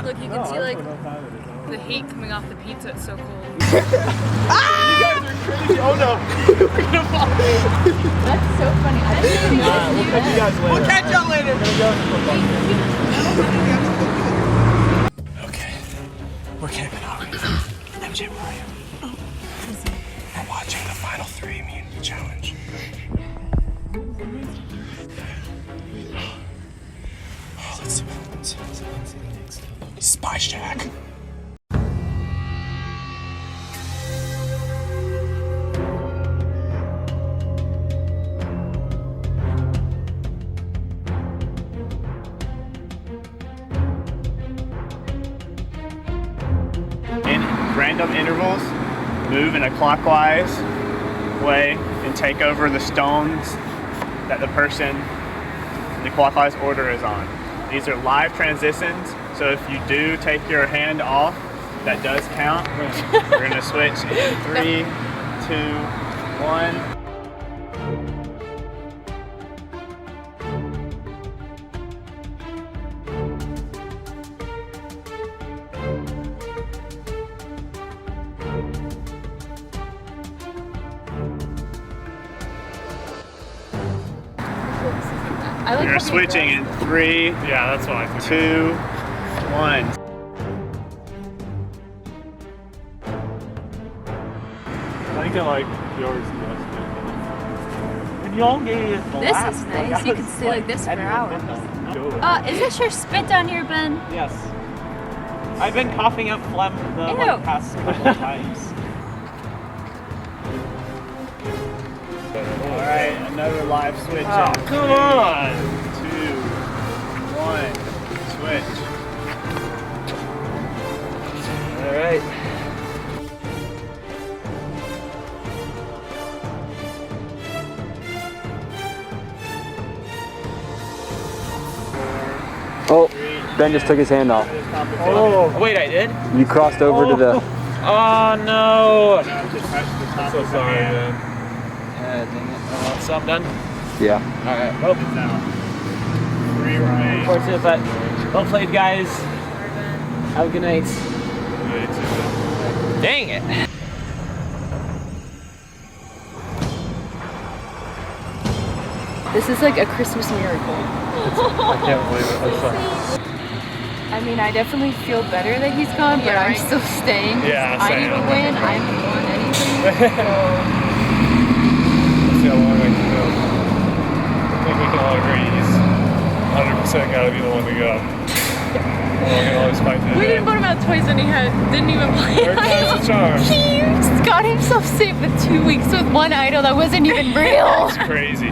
Look, you can see like the heat coming off the pizza. It's so cold. You guys are crazy. Oh no. We're gonna fall. That's so funny. I didn't even We'll catch you guys later. We'll catch y'all later. Okay, we're camping out. MJ, where are you? We're watching the final 3 immunity challenge. Let's see the next. Spy Shack. In random intervals, move in a clockwise way and take over the stones that the person in the clockwise order is on. These are live transitions, so if you do take your hand off, that does count. We're gonna switch in 3, 2, 1. You're switching in 3, Yeah, that's what I think. 2, 1. I think I like yours the best. Y'all gave This is nice. You can stay like this for hours. Is this your spit down here, Ben? Yes. I've been coughing up phlegm the Ew. past couple of times. Alright, another live switch. Oh, in come on. 3, 2, 1. Switch. All right. Oh, Ben just took his hand off. Oh, wait, I did? You crossed over to the. Oh no. Just touch the top I'm so of the sorry, hand. man. Yeah, dang it. So I'm done? Yeah. Alright, well, Now. Rewrite. unfortunate, but well played, guys. Have a good night. Dang it. This is like a Christmas miracle. I can't believe it. I'm sorry. I mean, I definitely feel better that he's gone, but I'm still staying. Yeah, I same. need to win. I'm going anything. Let's see how long I can go. I think we can all agree he's 100% got to be the one to go. We can always fight to the We end. didn't vote him out twice and he didn't even play. Third time's the charm. He just got himself saved with 2 weeks with one idol that wasn't even real. It's crazy.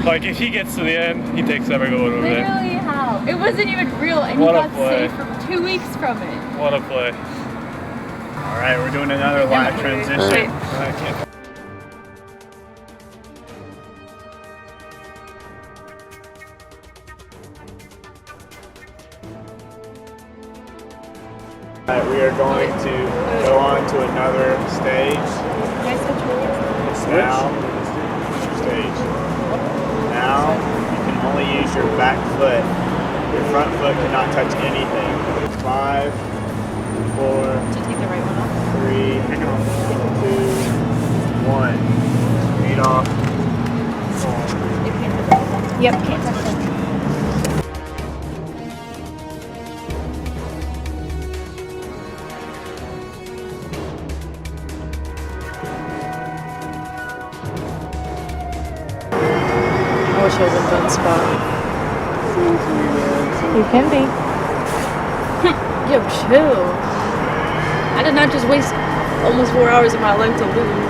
Like, if he gets to the end, he takes every vote over there. Literally how? It wasn't even real and What he a got play. saved from 2 weeks from it. What a play. Alright, we're doing another live transition. Alright. We are going to go on to another stage. Now, stage. Now, you can only front foot cannot touch anything. 5, 4, To take the right one off? 3, 2, 1. Feet off. Yep, can't touch them. I wish I was in Ben's spot. You can be. Yo, chill. I did not just waste almost 4 hours of my life to lose.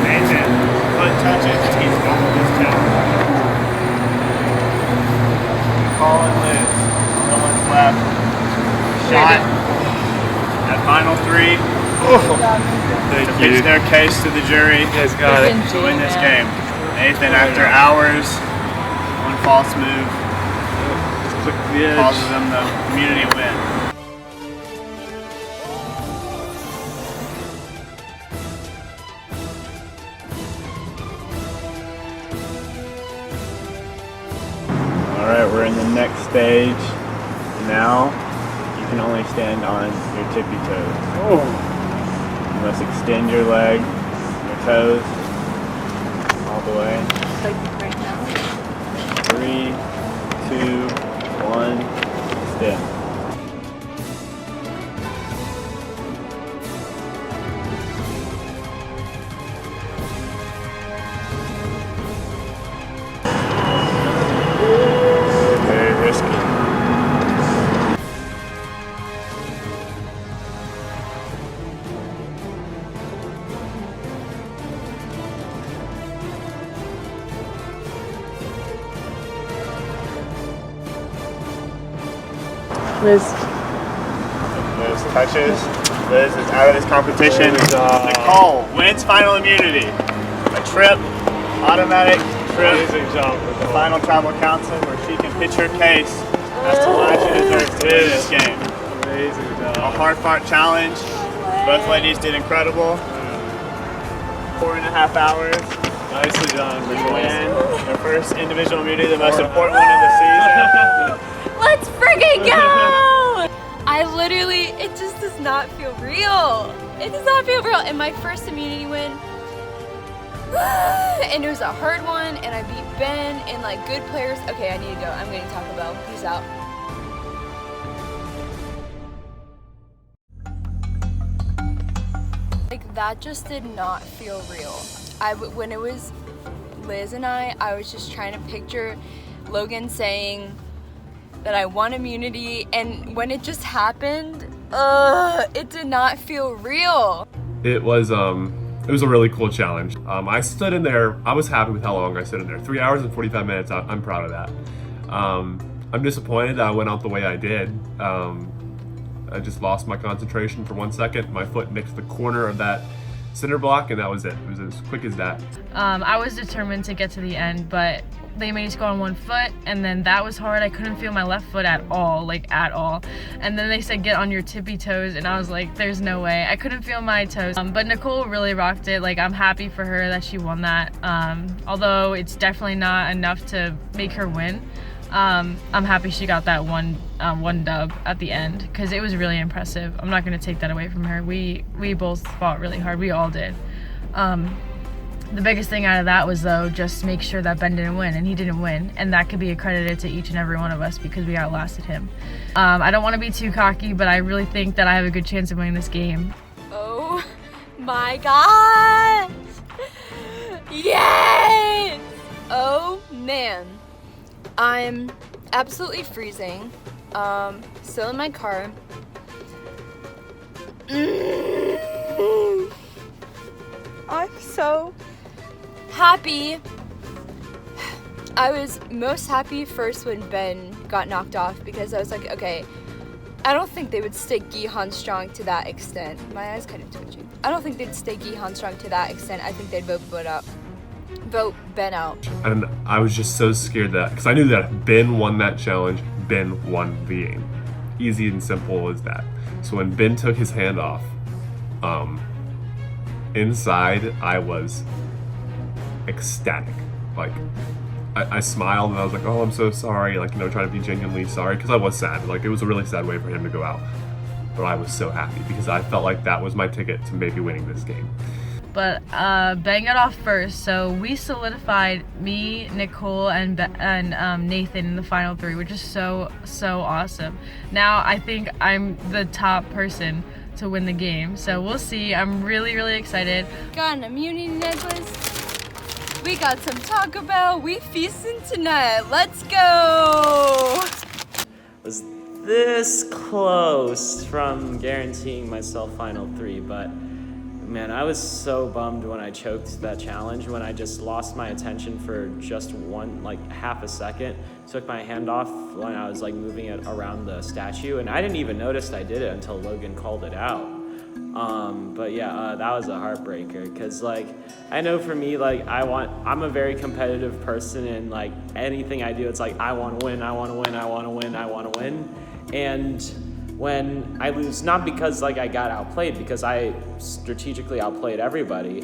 Nathan, foot touches, he's going to this challenge. Colin Liz, Rowan's left. Shot at final 3. To pitch their case to the jury to win this game. Nathan, after hours, one false move causes them the community win. Alright, we're in the next stage. Now, you can only stand on your tippy toes. You must extend your leg, your toes, all the way. Like right now? 3, 2, 1, extend. Very risky. Liz. Liz touches. Liz is out of this competition. Nicole wins final immunity. A trip, automatic trip. Amazing job. The final tribal council where she can pitch her case as to why she deserves to win this game. Amazing job. A hard-fought challenge. Both ladies did incredible. 4.5 hours. Nicely done. To win their first individual immunity, the most important one of the season. Let's friggin' go! I literally, it just does not feel real. It does not feel real. And my first immunity win, and it was a hard one, and I beat Ben and like good players. Okay, I need to go. I'm getting Taco Bell. Peace out. Like that just did not feel real. When it was Liz and I was just trying to picture Logan saying that I won immunity, and when it just happened, it did not feel real. It was a really cool challenge. I stood in there. I was happy with how long I stood in there. 3 hours and 45 minutes. I'm proud of that. I'm disappointed that I went out the way I did. I just lost my concentration for 1 second. My foot nicked the corner of that cinder block, and that was it. It was as quick as that. I was determined to get to the end, but they made us go on 1 foot, and then that was hard. I couldn't feel my left foot at all, like at all. And then they said get on your tippy toes, and I was like, there's no way. I couldn't feel my toes. But Nicole really rocked it. Like, I'm happy for her that she won that. Although it's definitely not enough to make her win. I'm happy she got that one dub at the end, because it was really impressive. I'm not going to take that away from her. We both fought really hard. We all did. The biggest thing out of that was, though, just make sure that Ben didn't win, and he didn't win, and that could be accredited to each and every one of us because we outlasted him. I don't want to be too cocky, but I really think that I have a good chance of winning this game. Oh my gosh! Yes! Oh man. I'm absolutely freezing. Still in my car. I'm so happy. I was most happy first when Ben got knocked off, because I was like, okay, I don't think they would stay Gihan strong to that extent. My eye's kind of twitching. I don't think they'd stay Gihan strong to that extent. I think they'd both put up. Vote Ben out. And I was just so scared that, because I knew that if Ben won that challenge, Ben won the game. Easy and simple as that. So when Ben took his hand off, inside I was ecstatic. Like, I smiled and I was like, oh, I'm so sorry. Like, trying to be genuinely sorry, because I was sad. Like, it was a really sad way for him to go out. But I was so happy because I felt like that was my ticket to maybe winning this game. But Ben got off first, so we solidified me, Nicole, and Nathan in the final 3, which is so awesome. Now I think I'm the top person to win the game, so we'll see. I'm really excited. Got an immunity necklace. We got some Taco Bell. We feasting tonight. Let's go. Was this close from guaranteeing myself final 3, but man, I was so bummed when I choked that challenge, when I just lost my attention for just half a second, took my hand off when I was moving it around the statue, and I didn't even notice I did it until Logan called it out. But yeah, that was a heartbreaker, because I know for me, I'm a very competitive person, and anything I do, it's I want to win, I want to win, I want to win, I want to win. And when I lose, not because I got outplayed, because I strategically outplayed everybody,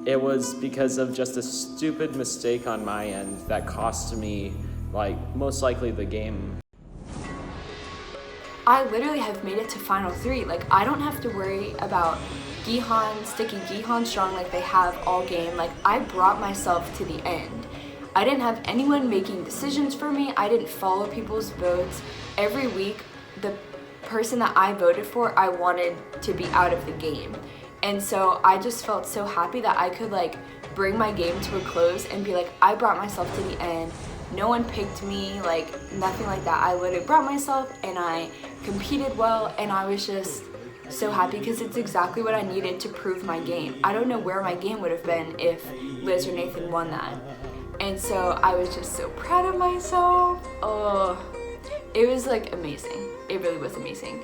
it was because of just a stupid mistake on my end that cost me most likely the game. I literally have made it to final 3. I don't have to worry about Gihan sticking Gihan strong like they have all game. I brought myself to the end. I didn't have anyone making decisions for me. I didn't follow people's votes. Every week, the person that I voted for, I wanted to be out of the game. And so I just felt so happy that I could bring my game to a close and be I brought myself to the end. No one picked me, nothing like that. I literally brought myself and I competed well, and I was just so happy because it's exactly what I needed to prove my game. I don't know where my game would have been if Liz or Nathan won that. And so I was just so proud of myself. Oh, it was amazing. It really was amazing.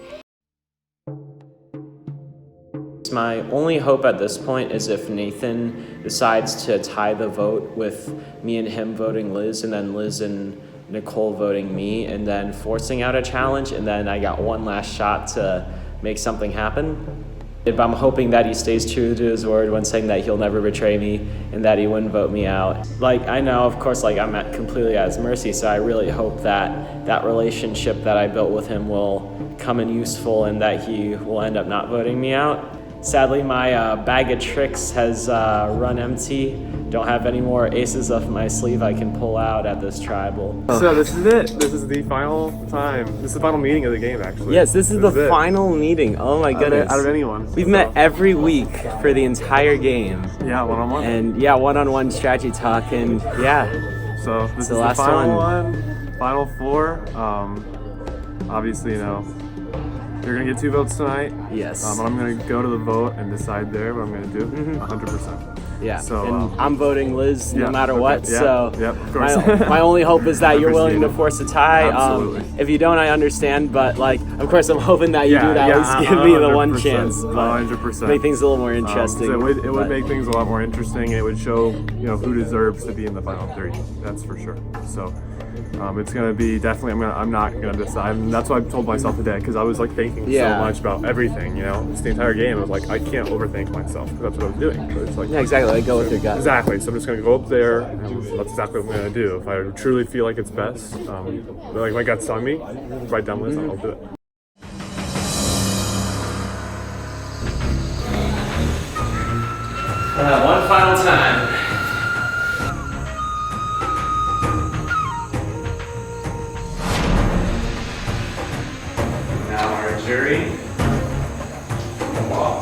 My only hope at this point is if Nathan decides to tie the vote with me and him voting Liz, and then Liz and Nicole voting me, and then forcing out a challenge, and then I got one last shot to make something happen. I'm hoping that he stays true to his word when saying that he'll never betray me and that he wouldn't vote me out. I know, of course, I'm completely at his mercy, so I really hope that that relationship that I built with him will come in useful and that he will end up not voting me out. Sadly, my bag of tricks has run empty. Don't have any more aces up my sleeve I can pull out at this tribal. So this is it. This is the final time. This is the final meeting of the game, actually. Yes, this is the final meeting. Oh my goodness. Out of anyone. We've met every week for the entire game. Yeah, one-on-one. And yeah, one-on-one strategy talk, and yeah. So this is the last final one. Final 4. Obviously, you're gonna get 2 votes tonight. Yes. I'm gonna go to the vote and decide there what I'm gonna do. 100%. Yeah. So and I'm voting Liz no matter what. Yeah, so of course. my only hope is that you're willing to force a tie. Absolutely. If you don't, I understand. But of course, I'm hoping that you do that. At least give me the one chance. 100%. Make things a little more interesting. So it would make things a lot more interesting. It would show who deserves to be in the final 3. That's for sure. So. It's gonna be definitely. I'm not gonna decide. And that's what I've told myself today, because I was thinking so much about everything. It's the entire game. I was I can't overthink myself, because that's what I was doing. So it's yeah, exactly. Go with your gut. Exactly. So I'm just gonna go up there, and that's exactly what I'm gonna do. If I truly feel like it's best, my gut's telling me, write down Liz, I'll do it. One final time. Jury. Wow.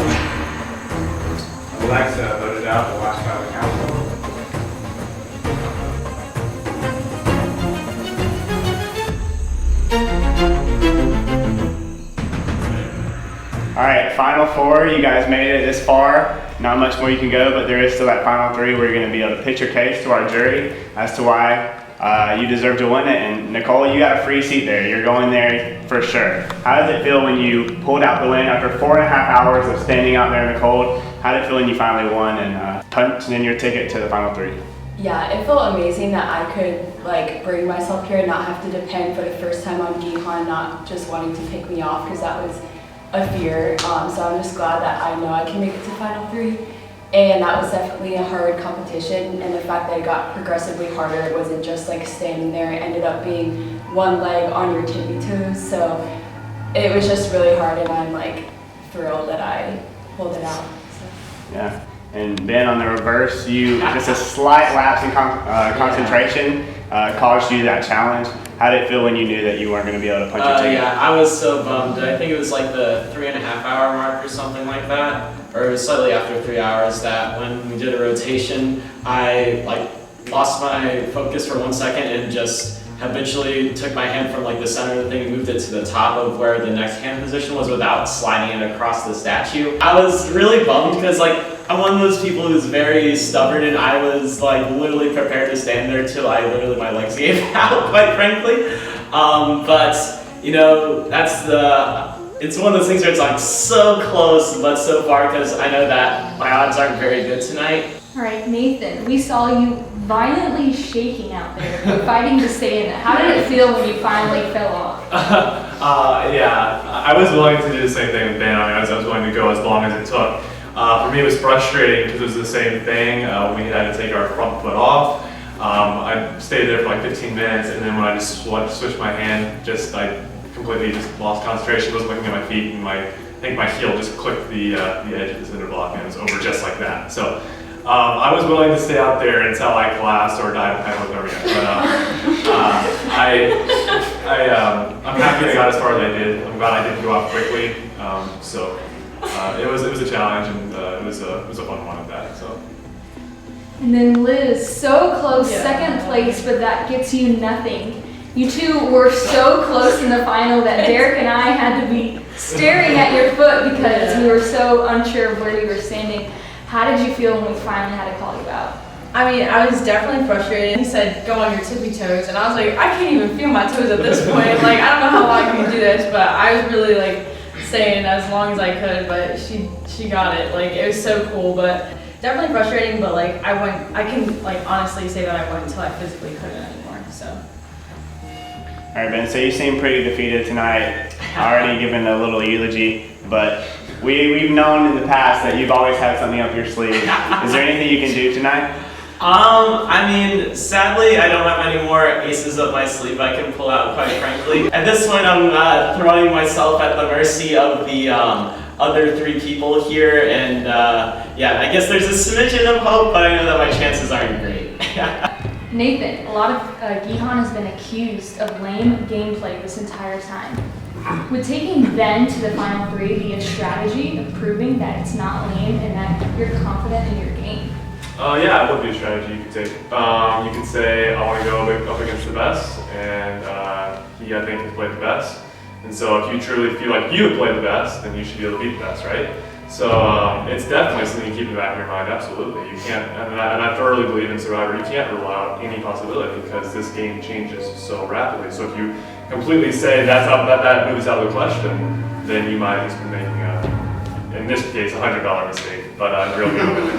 Alexa voted out the last round of council. All right, final 4. You guys made it this far. Not much more you can go, but there is still that final 3 where you're going to be able to pitch your case to our jury as to why you deserve to win it. And Nicole, you got a free seat there. You're going there for sure. How does it feel when you pulled out the win after 4.5 hours of standing out there in the cold? How did it feel when you finally won and punched in your ticket to the Final Three? Yeah, it felt amazing that I could like bring myself here and not have to depend for the first time on Gihan not just wanting to pick me off, because that was a fear. So I'm just glad that I know I can make it to Final Three. And that was definitely a hard competition, and the fact that it got progressively harder, it wasn't just like standing there, it ended up being one leg on your tippy toes. So it was just really hard, and I'm like thrilled that I pulled it out. So. Yeah. And Ben, on the reverse, you just a slight lapse in concentration caused you that challenge. How did it feel when you knew that you weren't going to be able to punch your ticket? Yeah, I was so bummed. I think it was like the 3.5 hour mark or something like that, or it was slightly after 3 hours, that when we did a rotation, I like lost my focus for 1 second and just habitually took my hand from like the center of the thing and moved it to the top of where the next hand position was without sliding it across the statue. I was really bummed because like I'm one of those people who's very stubborn, and I was like literally prepared to stand there till my legs gave out, quite frankly. But you know, it's one of those things where it's like so close but so far, because I know that my odds aren't very good tonight. All right, Nathan, we saw you violently shaking out there, but fighting to stay in it. How did it feel when you finally fell off? Yeah, I was willing to do the same thing with Ben. I was willing to go as long as it took. For me, it was frustrating because it was the same thing. We had to take our front foot off. I stayed there for like 15 minutes, and then when I just switched my hand, I completely just lost concentration. Wasn't looking at my feet, and I think my heel just clicked the edge of the cinder block, and it was over just like that. So I was willing to stay out there until I collapsed or died. I don't know yet, but I'm happy I got as far as I did. I'm glad I didn't go off quickly. It was a challenge, and it was a fun one at that. So. And then Liz, so close, second place, but that gets you nothing. You two were so close in the final that Derek and I had to be staring at your foot because we were so unsure of where you were standing. How did you feel when we finally had to call you out? I mean, I was definitely frustrated. He said, go on your tippy toes, and I was like, I can't even feel my toes at this point. Like, I don't know how long I can do this, but I was really like staying as long as I could, but she got it. Like, it was so cool, but definitely frustrating, but like I can like honestly say that I went until I physically couldn't anymore, so. All right, Ben, so you seem pretty defeated tonight, already given a little eulogy, but we've known in the past that you've always had something up your sleeve. Is there anything you can do tonight? I mean, sadly, I don't have any more aces up my sleeve I can pull out, quite frankly. At this point, I'm throwing myself at the mercy of the other three people here, and yeah, I guess there's a smidgen of hope, but I know that my chances aren't great. Nathan, a lot of Gihan has been accused of lame gameplay this entire time. Would taking Ben to the final three be a strategy of proving that it's not lame and that you're confident in your game? Yeah, it would be a strategy you could take. You could say, I want to go up against the best, and he, I think, has played the best. And so if you truly feel like you have played the best, then you should be able to beat the best, right? So it's definitely something you keep in the back of your mind, absolutely. You can't, and I thoroughly believe in Survivor, you can't rule out any possibility because this game changes so rapidly. So if you completely say that move is out of the question, then you might just be making in this case, $100 mistake, but I'm real good with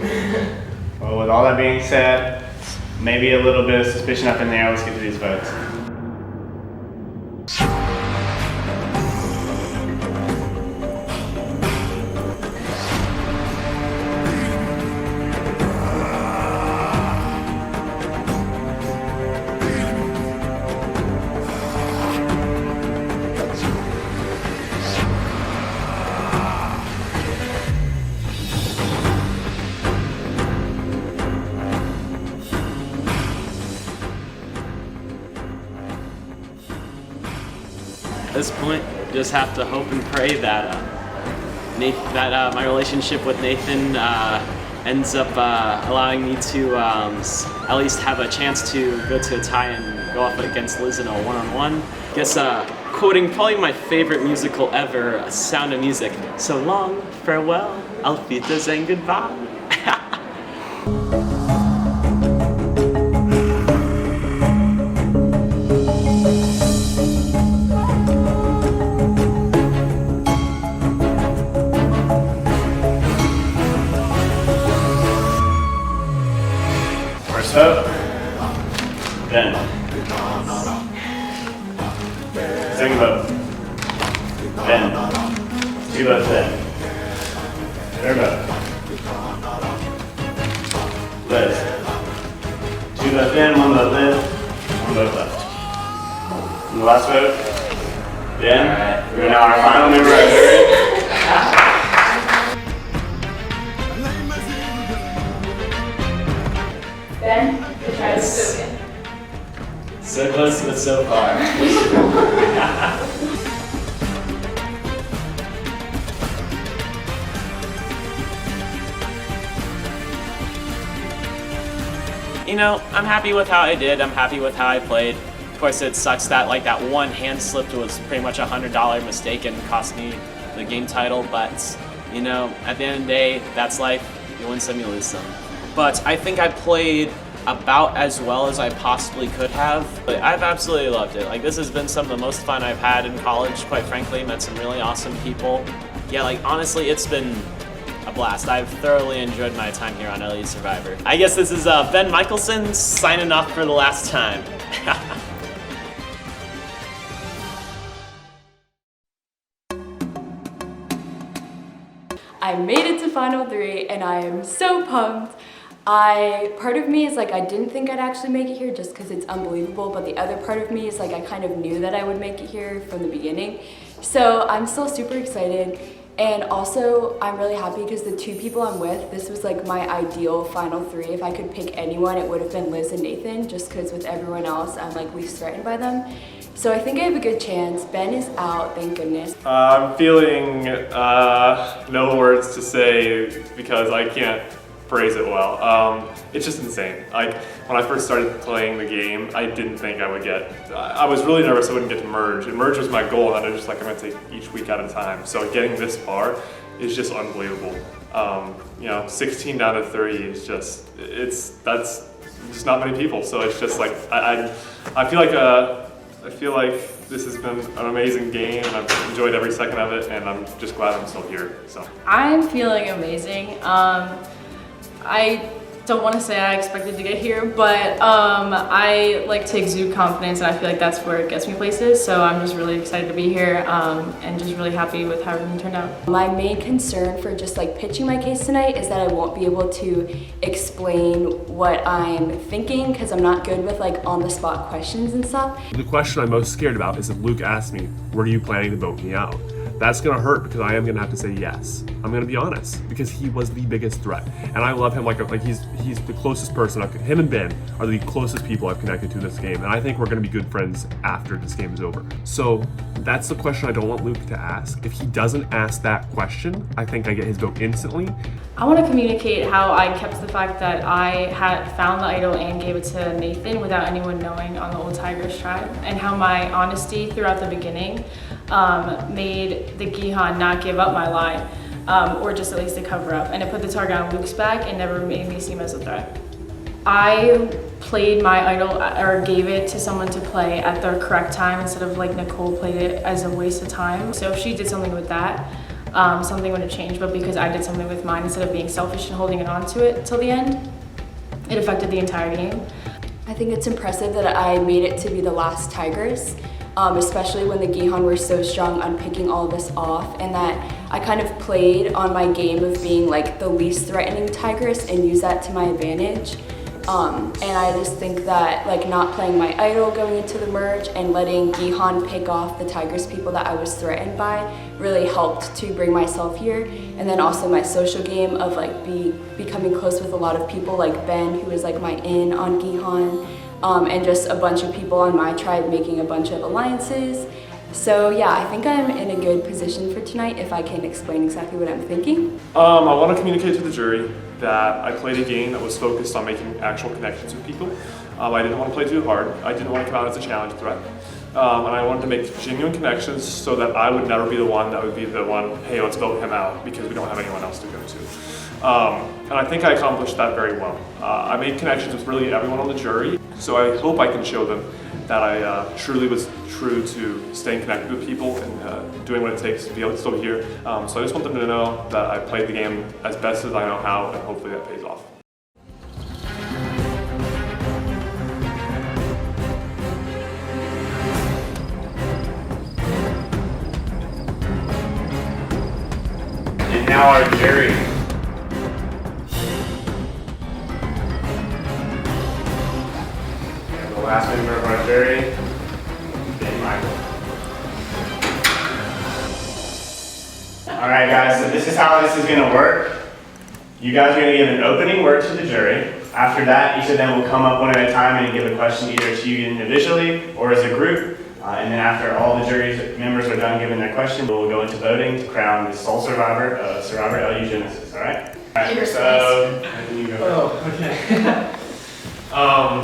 it. Well, with all that being said, maybe a little bit of suspicion up in there. Let's get to these votes. At this point, just have to hope and pray that my relationship with Nathan ends up allowing me to at least have a chance to go to a tie and go off against Liz in a one-on-one. Guess quoting probably my favorite musical ever, Sound of Music. So long, farewell, auf Wiedersehen, goodbye. Vote. Ben. Second vote. Ben. 2 votes Ben. Third vote. Liz. 2 votes Ben, 1 vote Liz, 1 vote left. And the last vote, Ben. We're now our final member of the jury. Ben, the try to spoken. So close, but so far. You know, I'm happy with how I did. I'm happy with how I played. Of course, it sucks that like that one hand slip was pretty much a $100 mistake and cost me the game title. But you know, at the end of the day, that's life. You win some, you lose some. But I think I played about as well as I possibly could have. But I've absolutely loved it. Like, this has been some of the most fun I've had in college, quite frankly. Met some really awesome people. Yeah, like honestly, it's been a blast. I've thoroughly enjoyed my time here on LU Survivor. I guess this is Ben Michelson signing off for the last time. I made it to Final 3 and I am so pumped. Part of me is like, I didn't think I'd actually make it here just because it's unbelievable, but the other part of me is like, I kind of knew that I would make it here from the beginning. So I'm still super excited. And also, I'm really happy because the 2 people I'm with, this was like my ideal Final 3. If I could pick anyone, it would have been Liz and Nathan, just because with everyone else, I'm like least threatened by them. So I think I have a good chance. Ben is out, thank goodness. I'm feeling no words to say because I can't phrase it well. It's just insane. Like, when I first started playing the game, I didn't think I would get, I was really nervous I wouldn't get to merge. And merge was my goal, and I was just like, I'm gonna take each week at a time. So getting this far is just unbelievable. You know, 16 down to 30 is just, that's just not many people. So it's just like, I feel like this has been an amazing game, and I've enjoyed every second of it, and I'm just glad I'm still here. So I'm feeling amazing. I don't want to say I expected to get here, but I like to exude confidence, and I feel like that's where it gets me places. So I'm just really excited to be here and just really happy with how everything turned out. My main concern for just like pitching my case tonight is that I won't be able to explain what I'm thinking because I'm not good with like on the spot questions and stuff. the question I'm most scared about is if Luke asks me, "Were you planning to vote me out?" That's gonna hurt because I am gonna have to say yes. I'm gonna be honest because he was the biggest threat, and I love him like he's the closest person. Him and Ben are the closest people I've connected to in this game, and I think we're gonna be good friends after this game is over. So that's the question I don't want Luke to ask. If he doesn't ask that question, I think I get his vote instantly. I want to communicate how I kept the fact that I had found the idol and gave it to Nathan without anyone knowing on the Old Tigers tribe, and how my honesty throughout the beginning made the Gihan not give up my lie, or just at least to cover up, and it put the target on Luke's back and never made me seem as a threat. I played my idol or gave it to someone to play at the correct time instead of like Nicole played it as a waste of time. So if she did something with that, something would have changed, but because I did something with mine instead of being selfish and holding it on to it till the end, it affected the entire game. I think it's impressive that I made it to be the last Tigress, especially when the Gihan were so strong on picking all of us off, and that I kind of played on my game of being like the least threatening Tigress and used that to my advantage. And I just think that like not playing my idol going into the merge and letting Gihan pick off the Tigress people that I was threatened by really helped to bring myself here. And then also my social game of like becoming close with a lot of people like Ben, who was like my in on Gihan, and just a bunch of people on my tribe making a bunch of alliances. So yeah, I think I'm in a good position for tonight if I can explain exactly what I'm thinking. I want to communicate to the jury that I played a game that was focused on making actual connections with people. I didn't want to play too hard. I didn't want to come out as a challenge threat. And I wanted to make genuine connections so that I would never be the one that would be the one, hey, let's vote him out because we don't have anyone else to go to. And I think I accomplished that very well. I made connections with really everyone on the jury, so I hope I can show them that I truly was true to staying connected with people and doing what it takes to be able to still here. So I just want them to know that I played the game as best as I know how, and hopefully that pays off. now our jury. And the last member of our jury, Dave Michael. Alright guys, so this is how this is going to work. You guys are going to give an opening word to the jury. After that, each of them will come up one at a time and give a question either to you individually or as a group. And then after all the jury members are done giving their question, we'll go into voting to crown the sole survivor of Survivor LU Genesis, alright? Alright, so, you go. Oh, okay.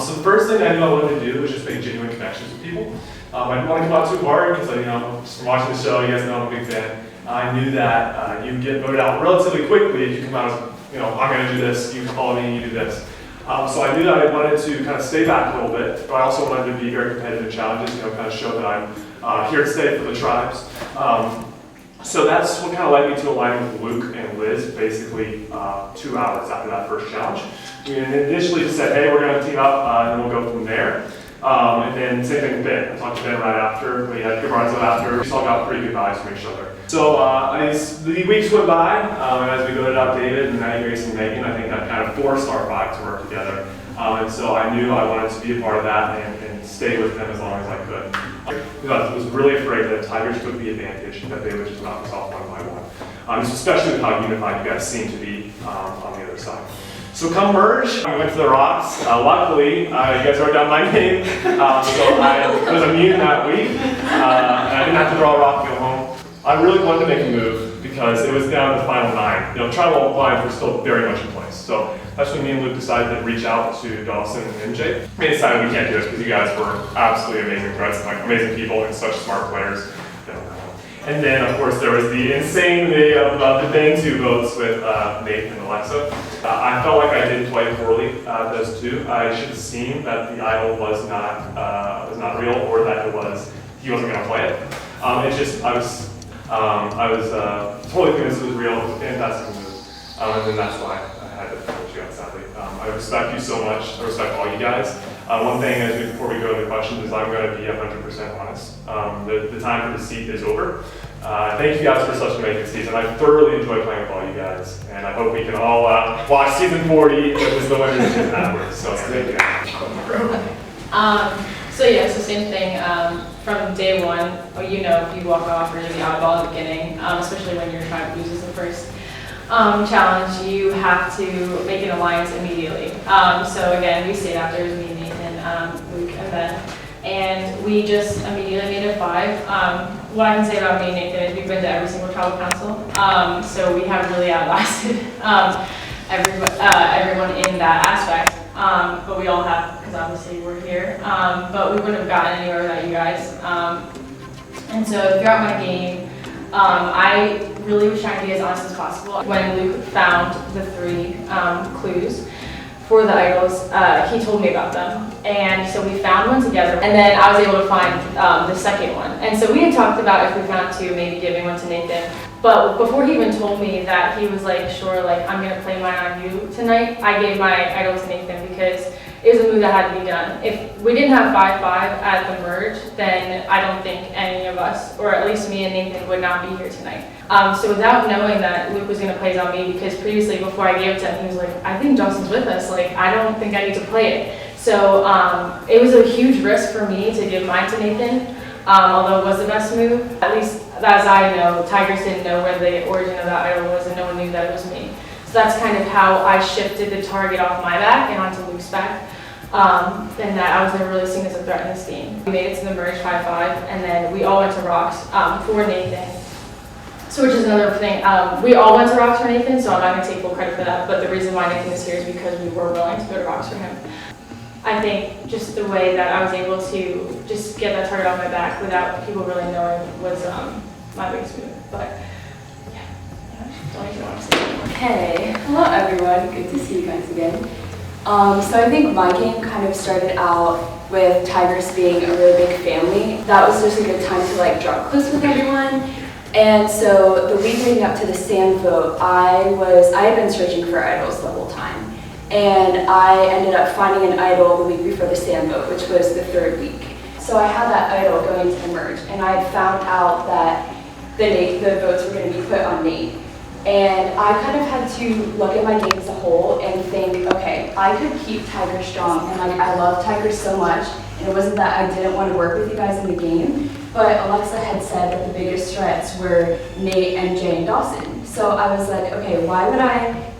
So the first thing I knew I wanted to do was just make genuine connections with people. I didn't want to come out too hard because, just from watching the show, you guys know I'm a big fan. I knew that you get voted out relatively quickly if you come out as, I'm going to do this, you follow me, you do this. So I knew that I wanted to kind of stay back a little bit, but I also wanted to be very competitive in challenges, kind of show that I'm here to stay for the tribes. So that's what kind of led me to aligning with Luke and Liz basically 2 hours after that first challenge. We initially just said, hey, we're going to team up, and then we'll go from there. And then same thing with Ben. I talked to Ben right after. We had good runs after. We just all got pretty good vibes from each other. So the weeks went by, and as we voted out David and Maddie, Grace, and Megan, I think that kind of forced our vibe to work together. And so I knew I wanted to be a part of that and stay with them as long as I could. I was really afraid that Tigers took the advantage, that they would just knock us off one by one. Just especially with how unified you guys seem to be on the other side. So come merge, we went to the Rocks. Luckily, you guys wrote down my name, so I was immune that week, and I didn't have to draw a rock to go home. I really wanted to make a move because it was down to the final 9. Tribal lines were still very much in place. So that's when me and Luke decided to reach out to Dawson and MJ. We decided we can't do this because you guys were absolutely amazing threats, amazing people and such smart players. And then, of course, there was the insane day of debating 2 votes with Nate and Alexa. I felt like I did quite poorly those 2. I should have seen that the idol was not real, or that he wasn't going to play it. I was totally convinced it was real. It was a fantastic move, and then that's why I had to vote you out, sadly. I respect you so much. I respect all you guys. One thing before we go into questions is I'm going to be 100% honest. The time for the seat is over. Thank you guys for such an amazing season. I thoroughly enjoyed playing with all you guys, and I hope we can all watch season 40, which is the winner's season afterwards. So thank you. So same thing. From day one, if you walk off or you're the oddball at the beginning, especially when your tribe loses the first challenge, you have to make an alliance immediately. So again, we stayed after, it was me, Nathan, Luke, and Ben, and we just immediately made it 5. What I can say about me and Nathan is we've been to every single tribal council, so we have really outlasted everyone in that aspect. But we all have, because obviously we're here. But we wouldn't have gotten anywhere without you guys. And so throughout my game, I really was trying to be as honest as possible. When Luke found the 3 clues for the idols, he told me about them. And so we found one together, and then I was able to find the second one. And so we had talked about if we found 2, maybe giving one to Nathan. But before he even told me that, he was like, sure, I'm gonna play mine on you tonight, I gave my idol to Nathan because it was a move that had to be done. If we didn't have 5-5 at the merge, then I don't think any of us, or at least me and Nathan, would not be here tonight. So without knowing that Luke was gonna play it on me, because previously before I gave it to him, he was like, I think Dawson's with us, I don't think I need to play it. So it was a huge risk for me to give mine to Nathan, although it was the best move. At least as I know, Tigers didn't know where the origin of that idol was, and no one knew that it was me. So that's kind of how I shifted the target off my back and onto Luke's back. And that I was never really seen as a threat in this game. We made it to the merge 5-5, and then we all went to Rocks for Nathan. So which is another thing, we all went to Rocks for Nathan, so I'm not going to take full credit for that, but the reason why Nathan is here is because we were willing to go to Rocks for him. I think just the way that I was able to just get that target off my back without people really knowing was my biggest move. But yeah, don't even want to say. Hey, hello everyone, good to see you guys again. So I think my game kind of started out with Tigers being a really big family. That was just a good time to draw close with everyone. And so the week leading up to the sand vote, I had been searching for idols the whole time. And I ended up finding an idol the week before the sand vote, which was the 3rd week. So I had that idol going into the merge, and I had found out that the votes were going to be put on Nate. And I kind of had to look at my game as a whole and think, okay, I could keep Tiger strong, and like I love Tiger so much, and it wasn't that I didn't want to work with you guys in the game, but Alexa had said that the biggest threats were Nate, MJ, and Dawson. So I was like, okay, why would I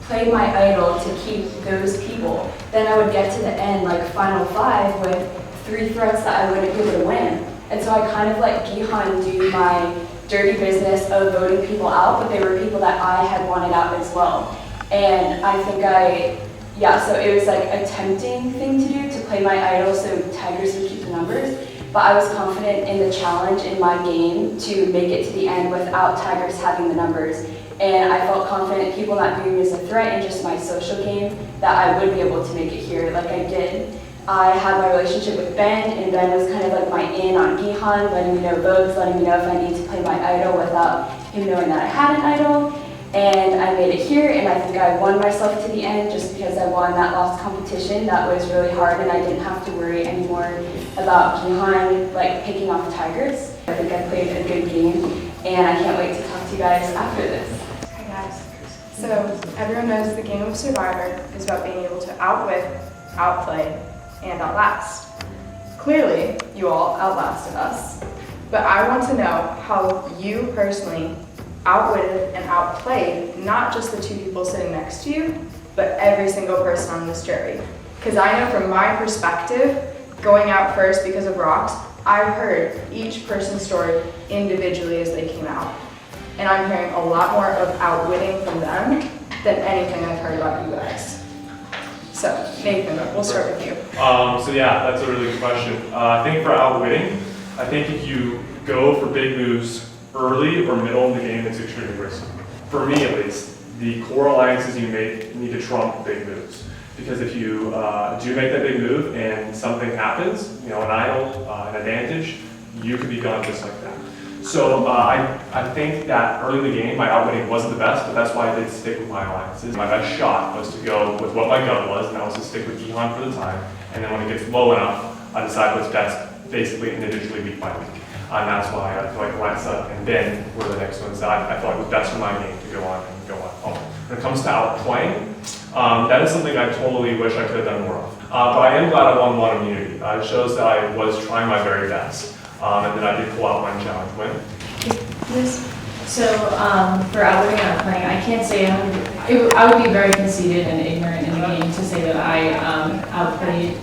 play my idol to keep those people? Then I would get to the end, like final 5, with 3 threats that I wouldn't be able to win. And so I kind of let Gihan do my dirty business of voting people out, but they were people that I had wanted out as well. And I think so it was like a tempting thing to do, to play my idol so Tigers would keep the numbers, but I was confident in the challenge in my game to make it to the end without Tigers having the numbers. And I felt confident, people not viewing me as a threat in just my social game, that I would be able to make it here like I did. I had my relationship with Ben, and Ben was kind of like my in on Gihan, letting me know votes, letting me know if I need to play my idol without him knowing that I had an idol. And I made it here, and I think I won myself to the end just because I won that last competition. That was really hard, and I didn't have to worry anymore about Gihan like picking off Tigers. I think I played a good game, and I can't wait to talk to you guys after this. Hi guys. So everyone knows the game of Survivor is about being able to outwit, outplay, and outlast. Clearly, you all outlasted us, but I want to know how you personally outwitted and outplayed not just the 2 people sitting next to you, but every single person on this jury. Because I know from my perspective, going out first because of rocks, I've heard each person's story individually as they came out. And I'm hearing a lot more of outwitting from them than anything I've heard about you guys. So, Nathan, we'll start with you. So yeah, that's a really good question. I think for outwitting, I think if you go for big moves early or middle in the game, it's extremely risky. For me at least, the core alliances you make need to trump big moves. Because if you do make that big move and something happens, an idol, an advantage, you could be gone just like that. So I think that early in the game, my outwitting wasn't the best, but that's why I did stick with my alliances. My best shot was to go with what my gut was, and that was to stick with Gihan for the time. And then when it gets low enough, I decide what's best, basically individually week by week. And that's why I feel like Alexa and Ben were the next ones that I felt like was best for my game to go on home. When it comes to outplaying, that is something I totally wish I could have done more of. But I am glad I won one immunity. It shows that I was trying my very best. And then I did pull out one challenge win. Yes. So for outwitting and outplaying, I can't say I would be very conceited and ignorant in the game to say that I outplayed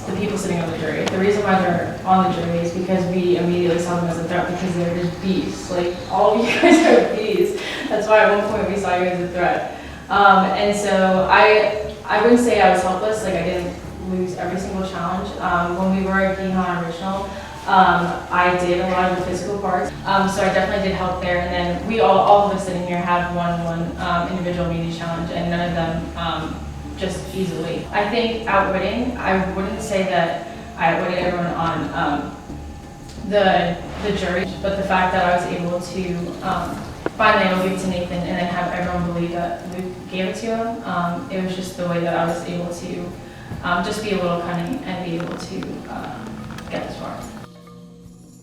the people sitting on the jury. The reason why they're on the jury is because we immediately saw them as a threat because they're just beasts. Like, all of you guys are beasts. That's why at one point we saw you as a threat. And so I wouldn't say I was helpless. Like, I didn't lose every single challenge. When we were at Gihan Original, I did a lot of the physical parts, so I definitely did help there. And then we all of us sitting here have one individual immunity challenge, and none of them just easily. I think outwitting, I wouldn't say that I outwitted everyone on the jury, but the fact that I was able to finally I'll give it to Nathan and then have everyone believe that Luke gave it to him. It was just the way that I was able to just be a little cunning and be able to get this far.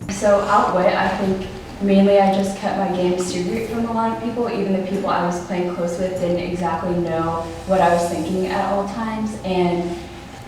So outwit, I think mainly I just kept my game secret from a lot of people. Even the people I was playing close with didn't exactly know what I was thinking at all times. And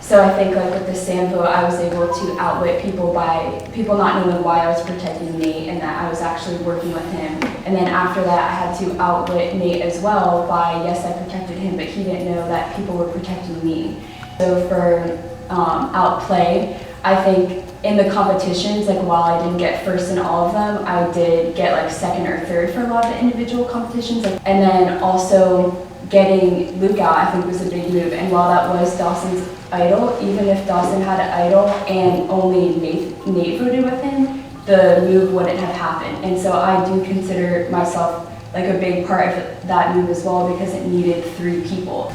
so I think like with the sand vote, I was able to outwit people by people not knowing why I was protecting Nate and that I was actually working with him. And then after that, I had to outwit Nate as well by, yes, I protected him, but he didn't know that people were protecting me. So for outplay, I think in the competitions, like while I didn't get first in all of them, I did get like second or third for a lot of the individual competitions. And then also getting Luke out, I think was a big move. And while that was Dawson's idol, even if Dawson had an idol and only Nate voted with him, the move wouldn't have happened. And so I do consider myself like a big part of that move as well because it needed 3 people.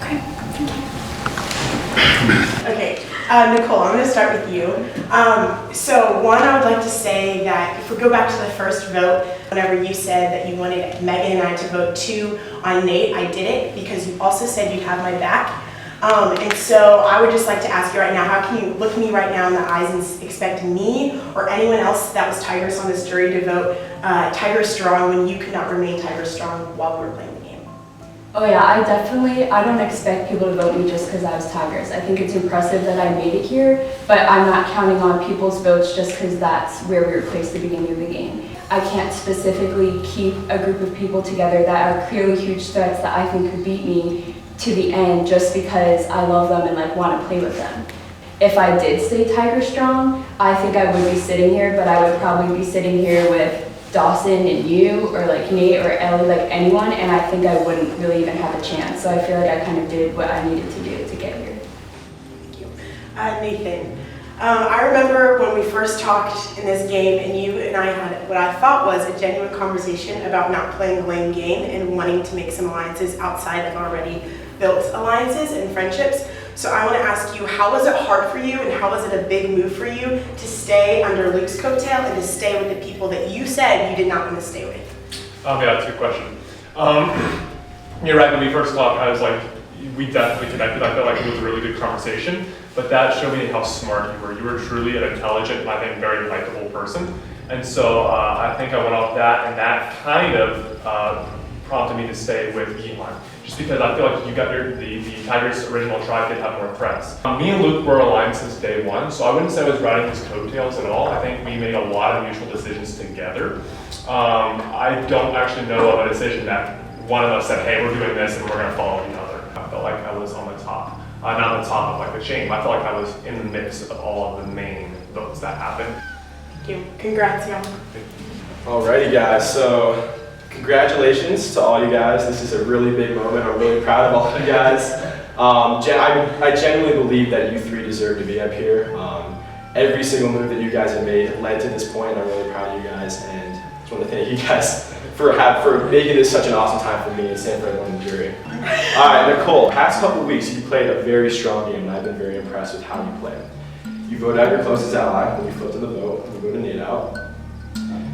Okay, thank you. Okay, Nicole, I'm going to start with you. So one, I would like to say that if we go back to the first vote, whenever you said that you wanted Megan and I to vote 2 on Nate, I did it because you also said you'd have my back. And so I would just like to ask you right now, how can you look me right now in the eyes and expect me or anyone else that was Tigers on this jury to vote Tiger Strong when you could not remain Tiger Strong while we were playing the game? Oh yeah, I don't expect people to vote me just because I was Tigers. I think it's impressive that I made it here, but I'm not counting on people's votes just because that's where we were placed at the beginning of the game. I can't specifically keep a group of people together that are clearly huge threats that I think could beat me to the end just because I love them and like want to play with them. If I did stay Tiger Strong, I think I would be sitting here, but I would probably be sitting here with Dawson and you, or like Nate or Ellie, like anyone, and I think I wouldn't really even have a chance. So I feel like I kind of did what I needed to do to get here. Thank you. Nathan, I remember when we first talked in this game and you and I had what I thought was a genuine conversation about not playing a lame game and wanting to make some alliances outside of already built alliances and friendships. So I want to ask you, how was it hard for you and how was it a big move for you to stay under Luke's coattail and to stay with the people that you said you did not want to stay with? Yeah, that's a good question. You're right, when we first talked, I was like, we definitely connected. I felt like it was a really good conversation, but that showed me how smart you were. You were truly an intelligent and I think very likable person. And so I think I went off that, and that kind of prompted me to stay with Gihan. Just because I feel like you got the Tigers' original tribe did have more threats. Me and Luke were aligned since day one, so I wouldn't say I was riding his coattails at all. I think we made a lot of mutual decisions together. I don't actually know of a decision that one of us said, hey, we're doing this and we're gonna follow the other. I felt like I was on the top. Not on the top of like the chain, I felt like I was in the mix of all of the main votes that happened. Thank you. Congrats, y'all. Alrighty guys, so congratulations to all you guys. This is a really big moment. I'm really proud of all of you guys. I genuinely believe that you three deserve to be up here. Every single move that you guys have made led to this point. I'm really proud of you guys, and I just want to thank you guys for making this such an awesome time for me and same for everyone in the jury. Alright, Nicole, past couple weeks you played a very strong game and I've been very impressed with how you played. You voted out your closest ally when you flipped in the vote, and you voted Nate out.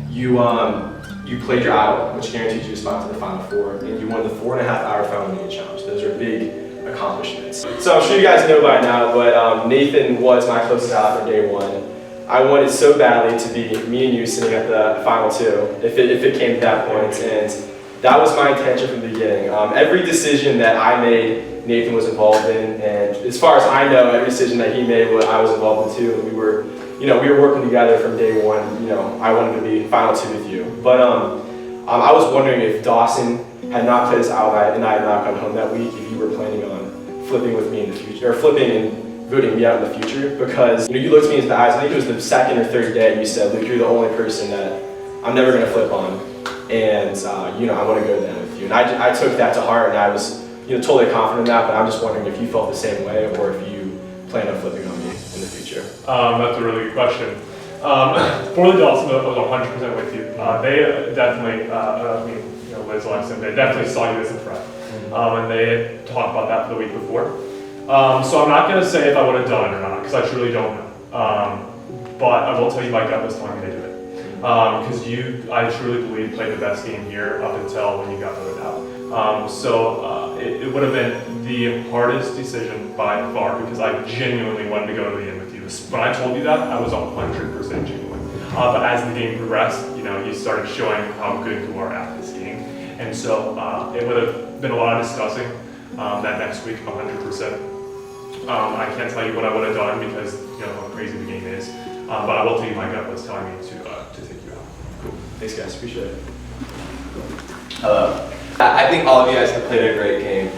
You played your idol, which guaranteed you a spot to the Final Four, and you won the 4.5-hour Final Media Challenge. Those are big accomplishments. So I'm sure you guys know by now, but Nathan was my closest ally from day one. I wanted so badly to be me and you sitting at the Final Two, if it came to that point, and that was my intention from the beginning. Every decision that I made, Nathan was involved in, and as far as I know, every decision that he made, I was involved in too. And we were working together from day one. I wanted to be Final Two with you. But I was wondering if Dawson had not played his ally and I had not come home that week, if you were planning on flipping with me in the future, or flipping and voting me out in the future, because you looked me into the eyes. I think it was the second or third day, and you said, "Luke, you're the only person that I'm never going to flip on, and I want to go to the end with you." And I took that to heart, and I was totally confident in that. But I'm just wondering if you felt the same way, or if you plan on flipping on me in the future. That's a really good question. For the Dawson vote, I was 100% with you. They definitely, Liz, Alexis, they definitely saw you as a threat, and they talked about that the week before. So I'm not going to say if I would have done it or not, because I truly don't know. But I will tell you my gut was telling me to do it. Because I truly believe played the best game here up until when you got voted out. It would have been the hardest decision by far, because I genuinely wanted to go to the end with you. When I told you that, I was 100% genuine. But as the game progressed, you started showing how good you are at this game. And so it would have been a lot of discussing that next week, 100%. I can't tell you what I would have done because how crazy the game is, but I will tell you my gut was telling me to take you out. Cool. Thanks, guys. Appreciate it. Hello. I think all of you guys have played a great game.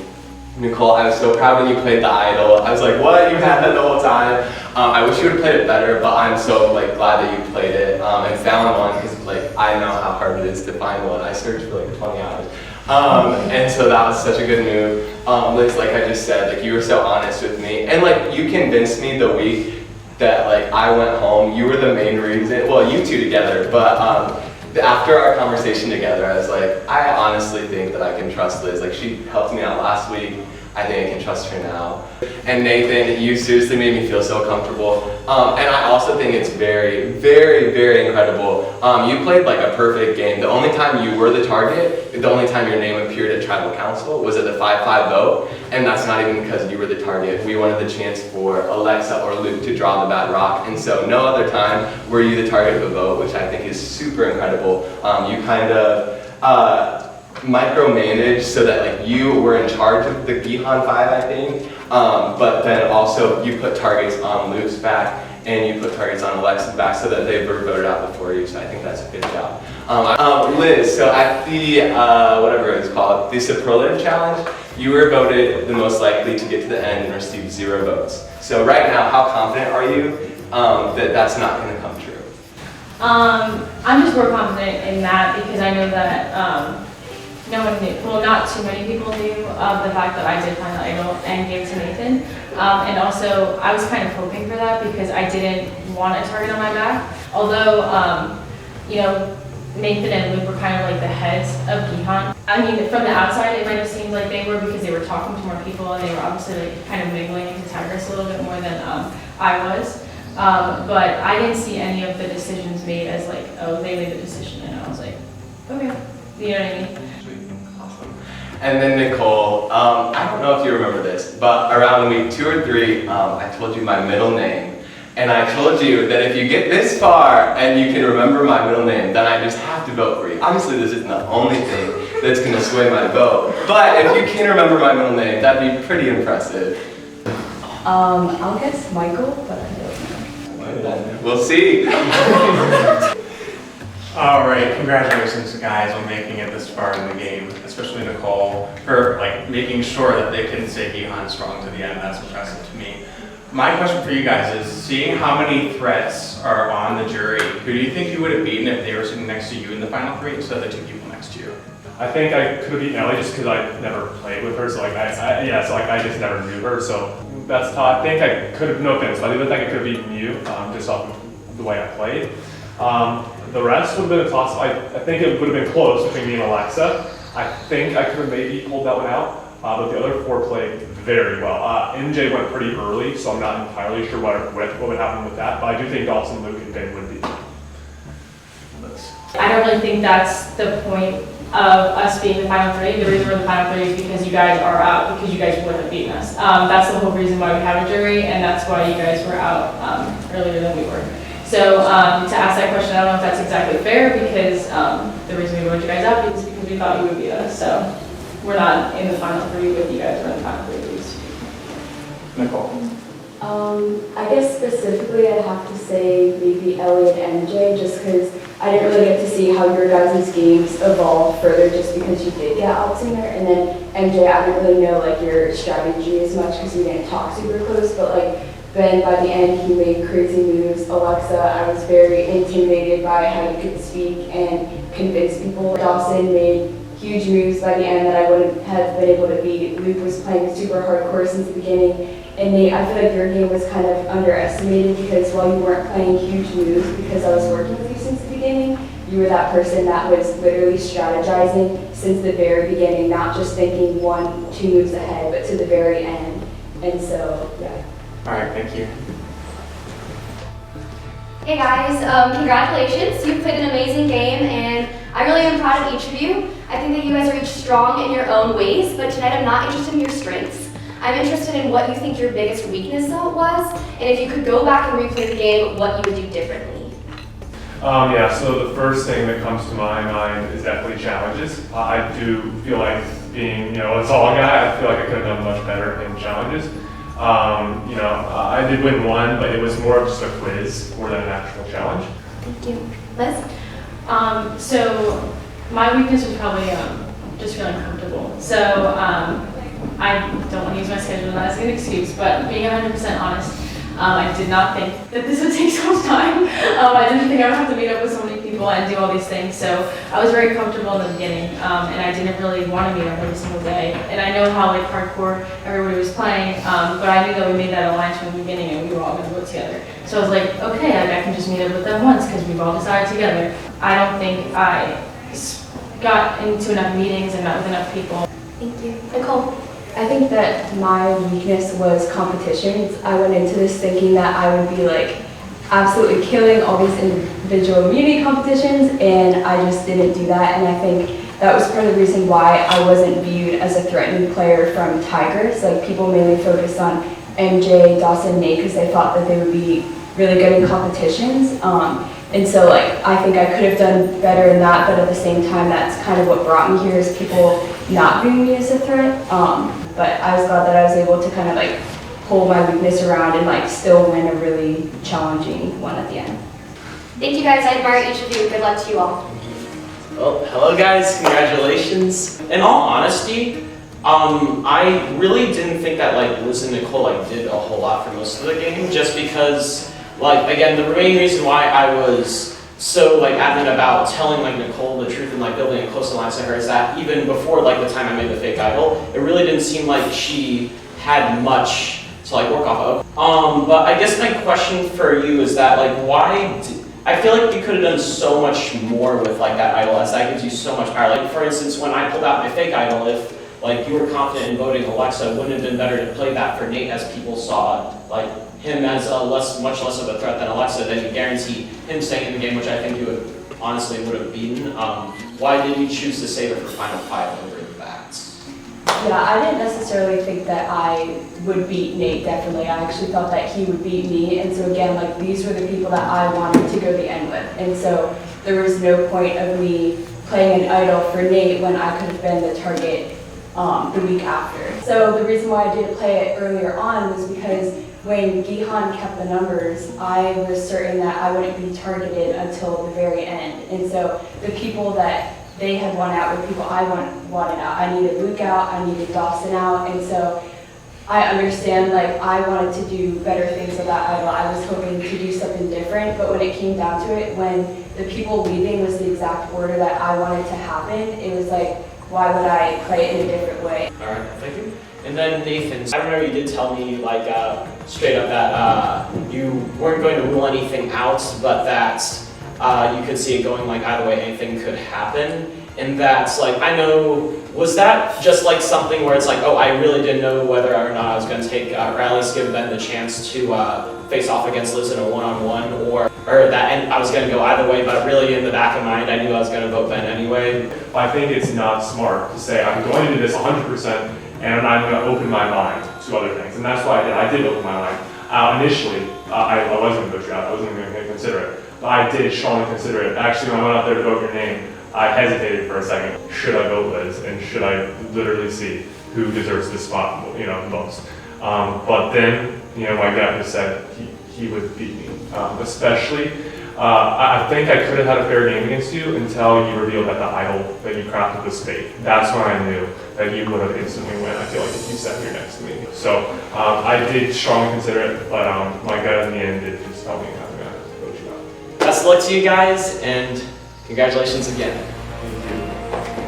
Nicole, I was so proud when you played the idol. I was like, what? You had that the whole time. I wish you would have played it better, but I'm so glad that you played it and found one, because I know how hard it is to find one. I searched for 20 hours. And so that was such a good move. Liz, like I just said, you were so honest with me. And you convinced me the week that I went home. You were the main reason, well, you two together, but after our conversation together, I was like, I honestly think that I can trust Liz. She helped me out last week. I think I can trust her now. And Nathan, you seriously made me feel so comfortable. And I also think it's very, very, very incredible. You played like a perfect game. The only time you were the target, the only time your name appeared at Tribal Council was at the 5-5 vote. And that's not even because you were the target. We wanted the chance for Alexa or Luke to draw the bad rock. And so no other time were you the target of a vote, which I think is super incredible. You kind of micromanaged so that like you were in charge of the Gihan 5, I think. But then also you put targets on Luke's back and you put targets on Alexa's back so that they were voted out before you. So I think that's a good job. Liz, so at the, whatever it's called, the superlative challenge, you were voted the most likely to get to the end and receive 0 votes. So right now, how confident are you that that's not going to come true? I'm just more confident in that because I know that no one knew, well, not too many people knew of the fact that I did find the idol and gave it to Nathan. And also, I was kind of hoping for that because I didn't want a target on my back. Although, you know, Nathan and Luke were kind of like the heads of Gihan. I mean, from the outside, it might have seemed like they were because they were talking to more people and they were obviously like kind of mingling into Tigris a little bit more than I was. But I didn't see any of the decisions made as like, oh, they made the decision, and I was like, okay, you know what I mean? And then Nicole, I don't know if you remember this, but around week 2 or 3, I told you my middle name. And I told you that if you get this far and you can remember my middle name, then I just have to vote for you. Obviously, this isn't the only thing that's going to sway my vote. But if you can remember my middle name, that'd be pretty impressive. I'll guess Michael, but I don't know. We'll see. All right, congratulations guys on making it this far in the game, especially Nicole for like making sure that they couldn't say Gihan strong to the end. That's impressive to me. My question for you guys is, seeing how many threats are on the jury, who do you think you would have beaten if they were sitting next to you in the final 3 instead of the 2 people next to you? I think I could have beaten Ellie just because I never played with her, so like I just never knew her, so that's tough. I think I could have, no offense, but I think I could have beaten you just off of the way I played. The rest would have been a toss. I think it would have been close between me and Alexa. I think I could have maybe pulled that one out, but the other 4 played very well. MJ went pretty early, so I'm not entirely sure what would happen with that, but I do think Dawson, Luke, and Ben would be. I don't really think that's the point of us being the final 3. The reason we're the final 3 is because you guys are out, because you guys would have beaten us. That's the whole reason why we have a jury, and that's why you guys were out earlier than we were. So to ask that question, I don't know if that's exactly fair, because the reason we voted you guys out is because we thought you would beat us. So we're not in the final 3 with you guys, we're in the final 3 with you. Nicole. I guess specifically I'd have to say maybe Ellie and MJ, just because I didn't really get to see how your guys' games evolved further just because you did get out sooner. And then MJ, I didn't really know like your strategy as much because you didn't talk super close, but like Ben, by the end, he made crazy moves. Alexa, I was very intimidated by how you could speak and convince people. Dawson made huge moves by the end that I wouldn't have been able to beat. Luke was playing super hardcore since the beginning. And Nate, I feel like your game was kind of underestimated because while you weren't playing huge moves because I was working with you since the beginning, you were that person that was literally strategizing since the very beginning, not just thinking 1, 2 moves ahead, but to the very end. And so, yeah. All right, thank you. Hey guys, congratulations. You've played an amazing game and I really am proud of each of you. I think that you guys are each strong in your own ways, but tonight I'm not interested in your strengths. I'm interested in what you think your biggest weakness was, and if you could go back and replay the game, what you would do differently. Yeah, so the first thing that comes to my mind is definitely challenges. I do feel like being, a tall guy, I feel like I could have done much better in challenges. I did win 1, but it was more of just a quiz more than an actual challenge. Thank you. Liz? So my weakness was probably just feeling comfortable. So I don't want to use my schedule as an excuse, but being 100% honest, I did not think that this would take so much time. I didn't think I would have to meet up with so many people and do all these things. So I was very comfortable in the beginning, and I didn't really want to meet up every single day. And I know how like hardcore everybody was playing, but I knew that we made that alliance from the beginning and we were all going to go together. So I was like, okay, I can just meet up with them once because we've all decided together. I don't think I got into enough meetings and met with enough people. Thank you. Nicole? I think that my weakness was competitions. I went into this thinking that I would be like absolutely killing all these individual immunity competitions, and I just didn't do that. And I think that was part of the reason why I wasn't viewed as a threatening player from Tigers. Like, people mainly focused on MJ, Dawson, Nate, because they thought that they would be really good in competitions. And so, like, I think I could have done better in that, but at the same time, that's kind of what brought me here, is people not viewing me as a threat. But I was glad that I was able to kind of like pull my weakness around and like still win a really challenging one at the end. Thank you guys, I admire each of you. Good luck to you all. Well, hello guys, congratulations. In all honesty, I really didn't think that like Liz and Nicole like did a whole lot for most of the game, just because like, again, the main reason why I was so like adamant about telling like Nicole the truth and like building a close alliance to her is that even before like the time I made the fake idol, it really didn't seem like she had much to like work off of. But I guess my question for you is that like I feel like you could have done so much more with like that idol, as that gives you so much power. Like, for instance, when I pulled out my fake idol, if like you were confident in voting Alexa, wouldn't it have been better to play that for Nate, as people saw like him as a much less of a threat than Alexa, then you guarantee him staying in the game, which I think you would have beaten. Why did you choose to save it for Final 5 over that? Yeah, I didn't necessarily think that I would beat Nate, definitely. I actually thought that he would beat me, and so again, like, these were the people that I wanted to go the end with. And so there was no point of me playing an idol for Nate when I could have been the target the week after. So the reason why I didn't play it earlier on was because when Gihan kept the numbers, I was certain that I wouldn't be targeted until the very end. And so the people that they had won out were people I wanted out. I needed Luke out, I needed Dawson out, and so I understand, like, I wanted to do better things with that idol. I was hoping to do something different, but when it came down to it, when the people leaving was the exact order that I wanted to happen, it was like, why would I play it in a different way? All right, thank you. And then Nathan, I remember you did tell me like straight up that you weren't going to rule anything out, but that you could see it going like either way, anything could happen. And that's like, I know, was that just like something where it's like, oh, I really didn't know whether or not I was going to take, or at least give Ben the chance to face off against Liz in a one-on-one, or that, and I was going to go either way, but really in the back of mind, I knew I was going to vote Ben anyway. I think it's not smart to say, I'm going to do this 100%, and I'm going to open my mind to other things. And that's why I did open my mind. Initially, I wasn't going to vote you out. I wasn't going to consider it. But I did strongly consider it. Actually, when I went out there to vote your name, I hesitated for a second. Should I vote Liz? And should I literally see who deserves this spot, most? But then, my gut just said he would beat me. Especially, I think I could have had a fair game against you until you revealed that the idol that you crafted was fake. That's when I knew that you would have instantly win. I feel like if you sat here next to me. So I did strongly consider it, but my gut in the end did just tell me I'm going to vote you out. Best of luck to you guys, and congratulations again.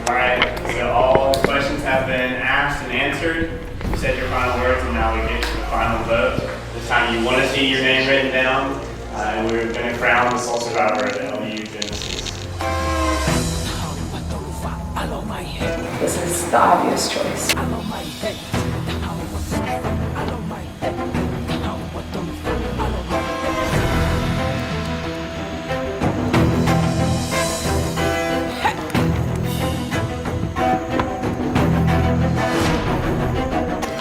Alright, so all the questions have been asked and answered. You said your final words, and now we get to the final vote. This time you want to see your name written down, and we're going to crown the sole survivor of the LU Genesis. This is the obvious choice.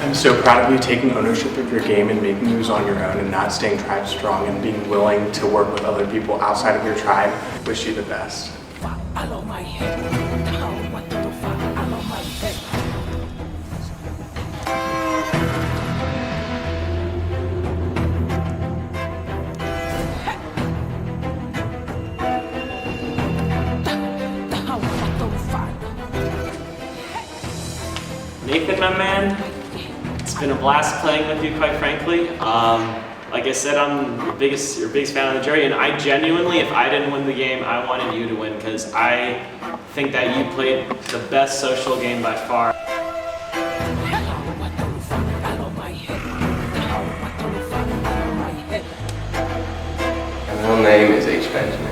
I'm so proud of you taking ownership of your game and making moves on your own and not staying tribe strong and being willing to work with other people outside of your tribe. Wish you the best. Nathan, my man, it's been a blast playing with you, quite frankly. Like I said, I'm your biggest fan of the jury, and I genuinely, if I didn't win the game, I wanted you to win, because I think that you played the best social game by far. My real name is H. Benjamin.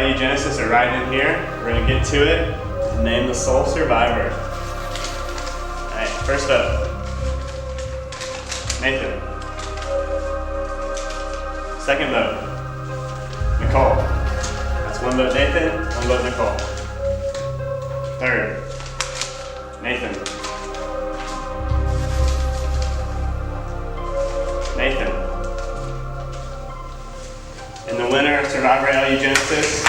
LU Genesis are riding in here. We're gonna get to it and name the sole survivor. All right, first up, Nathan. Second vote, Nicole. That's one vote Nathan, one vote Nicole. Third, Nathan. Nathan. And the winner of Survivor LU Genesis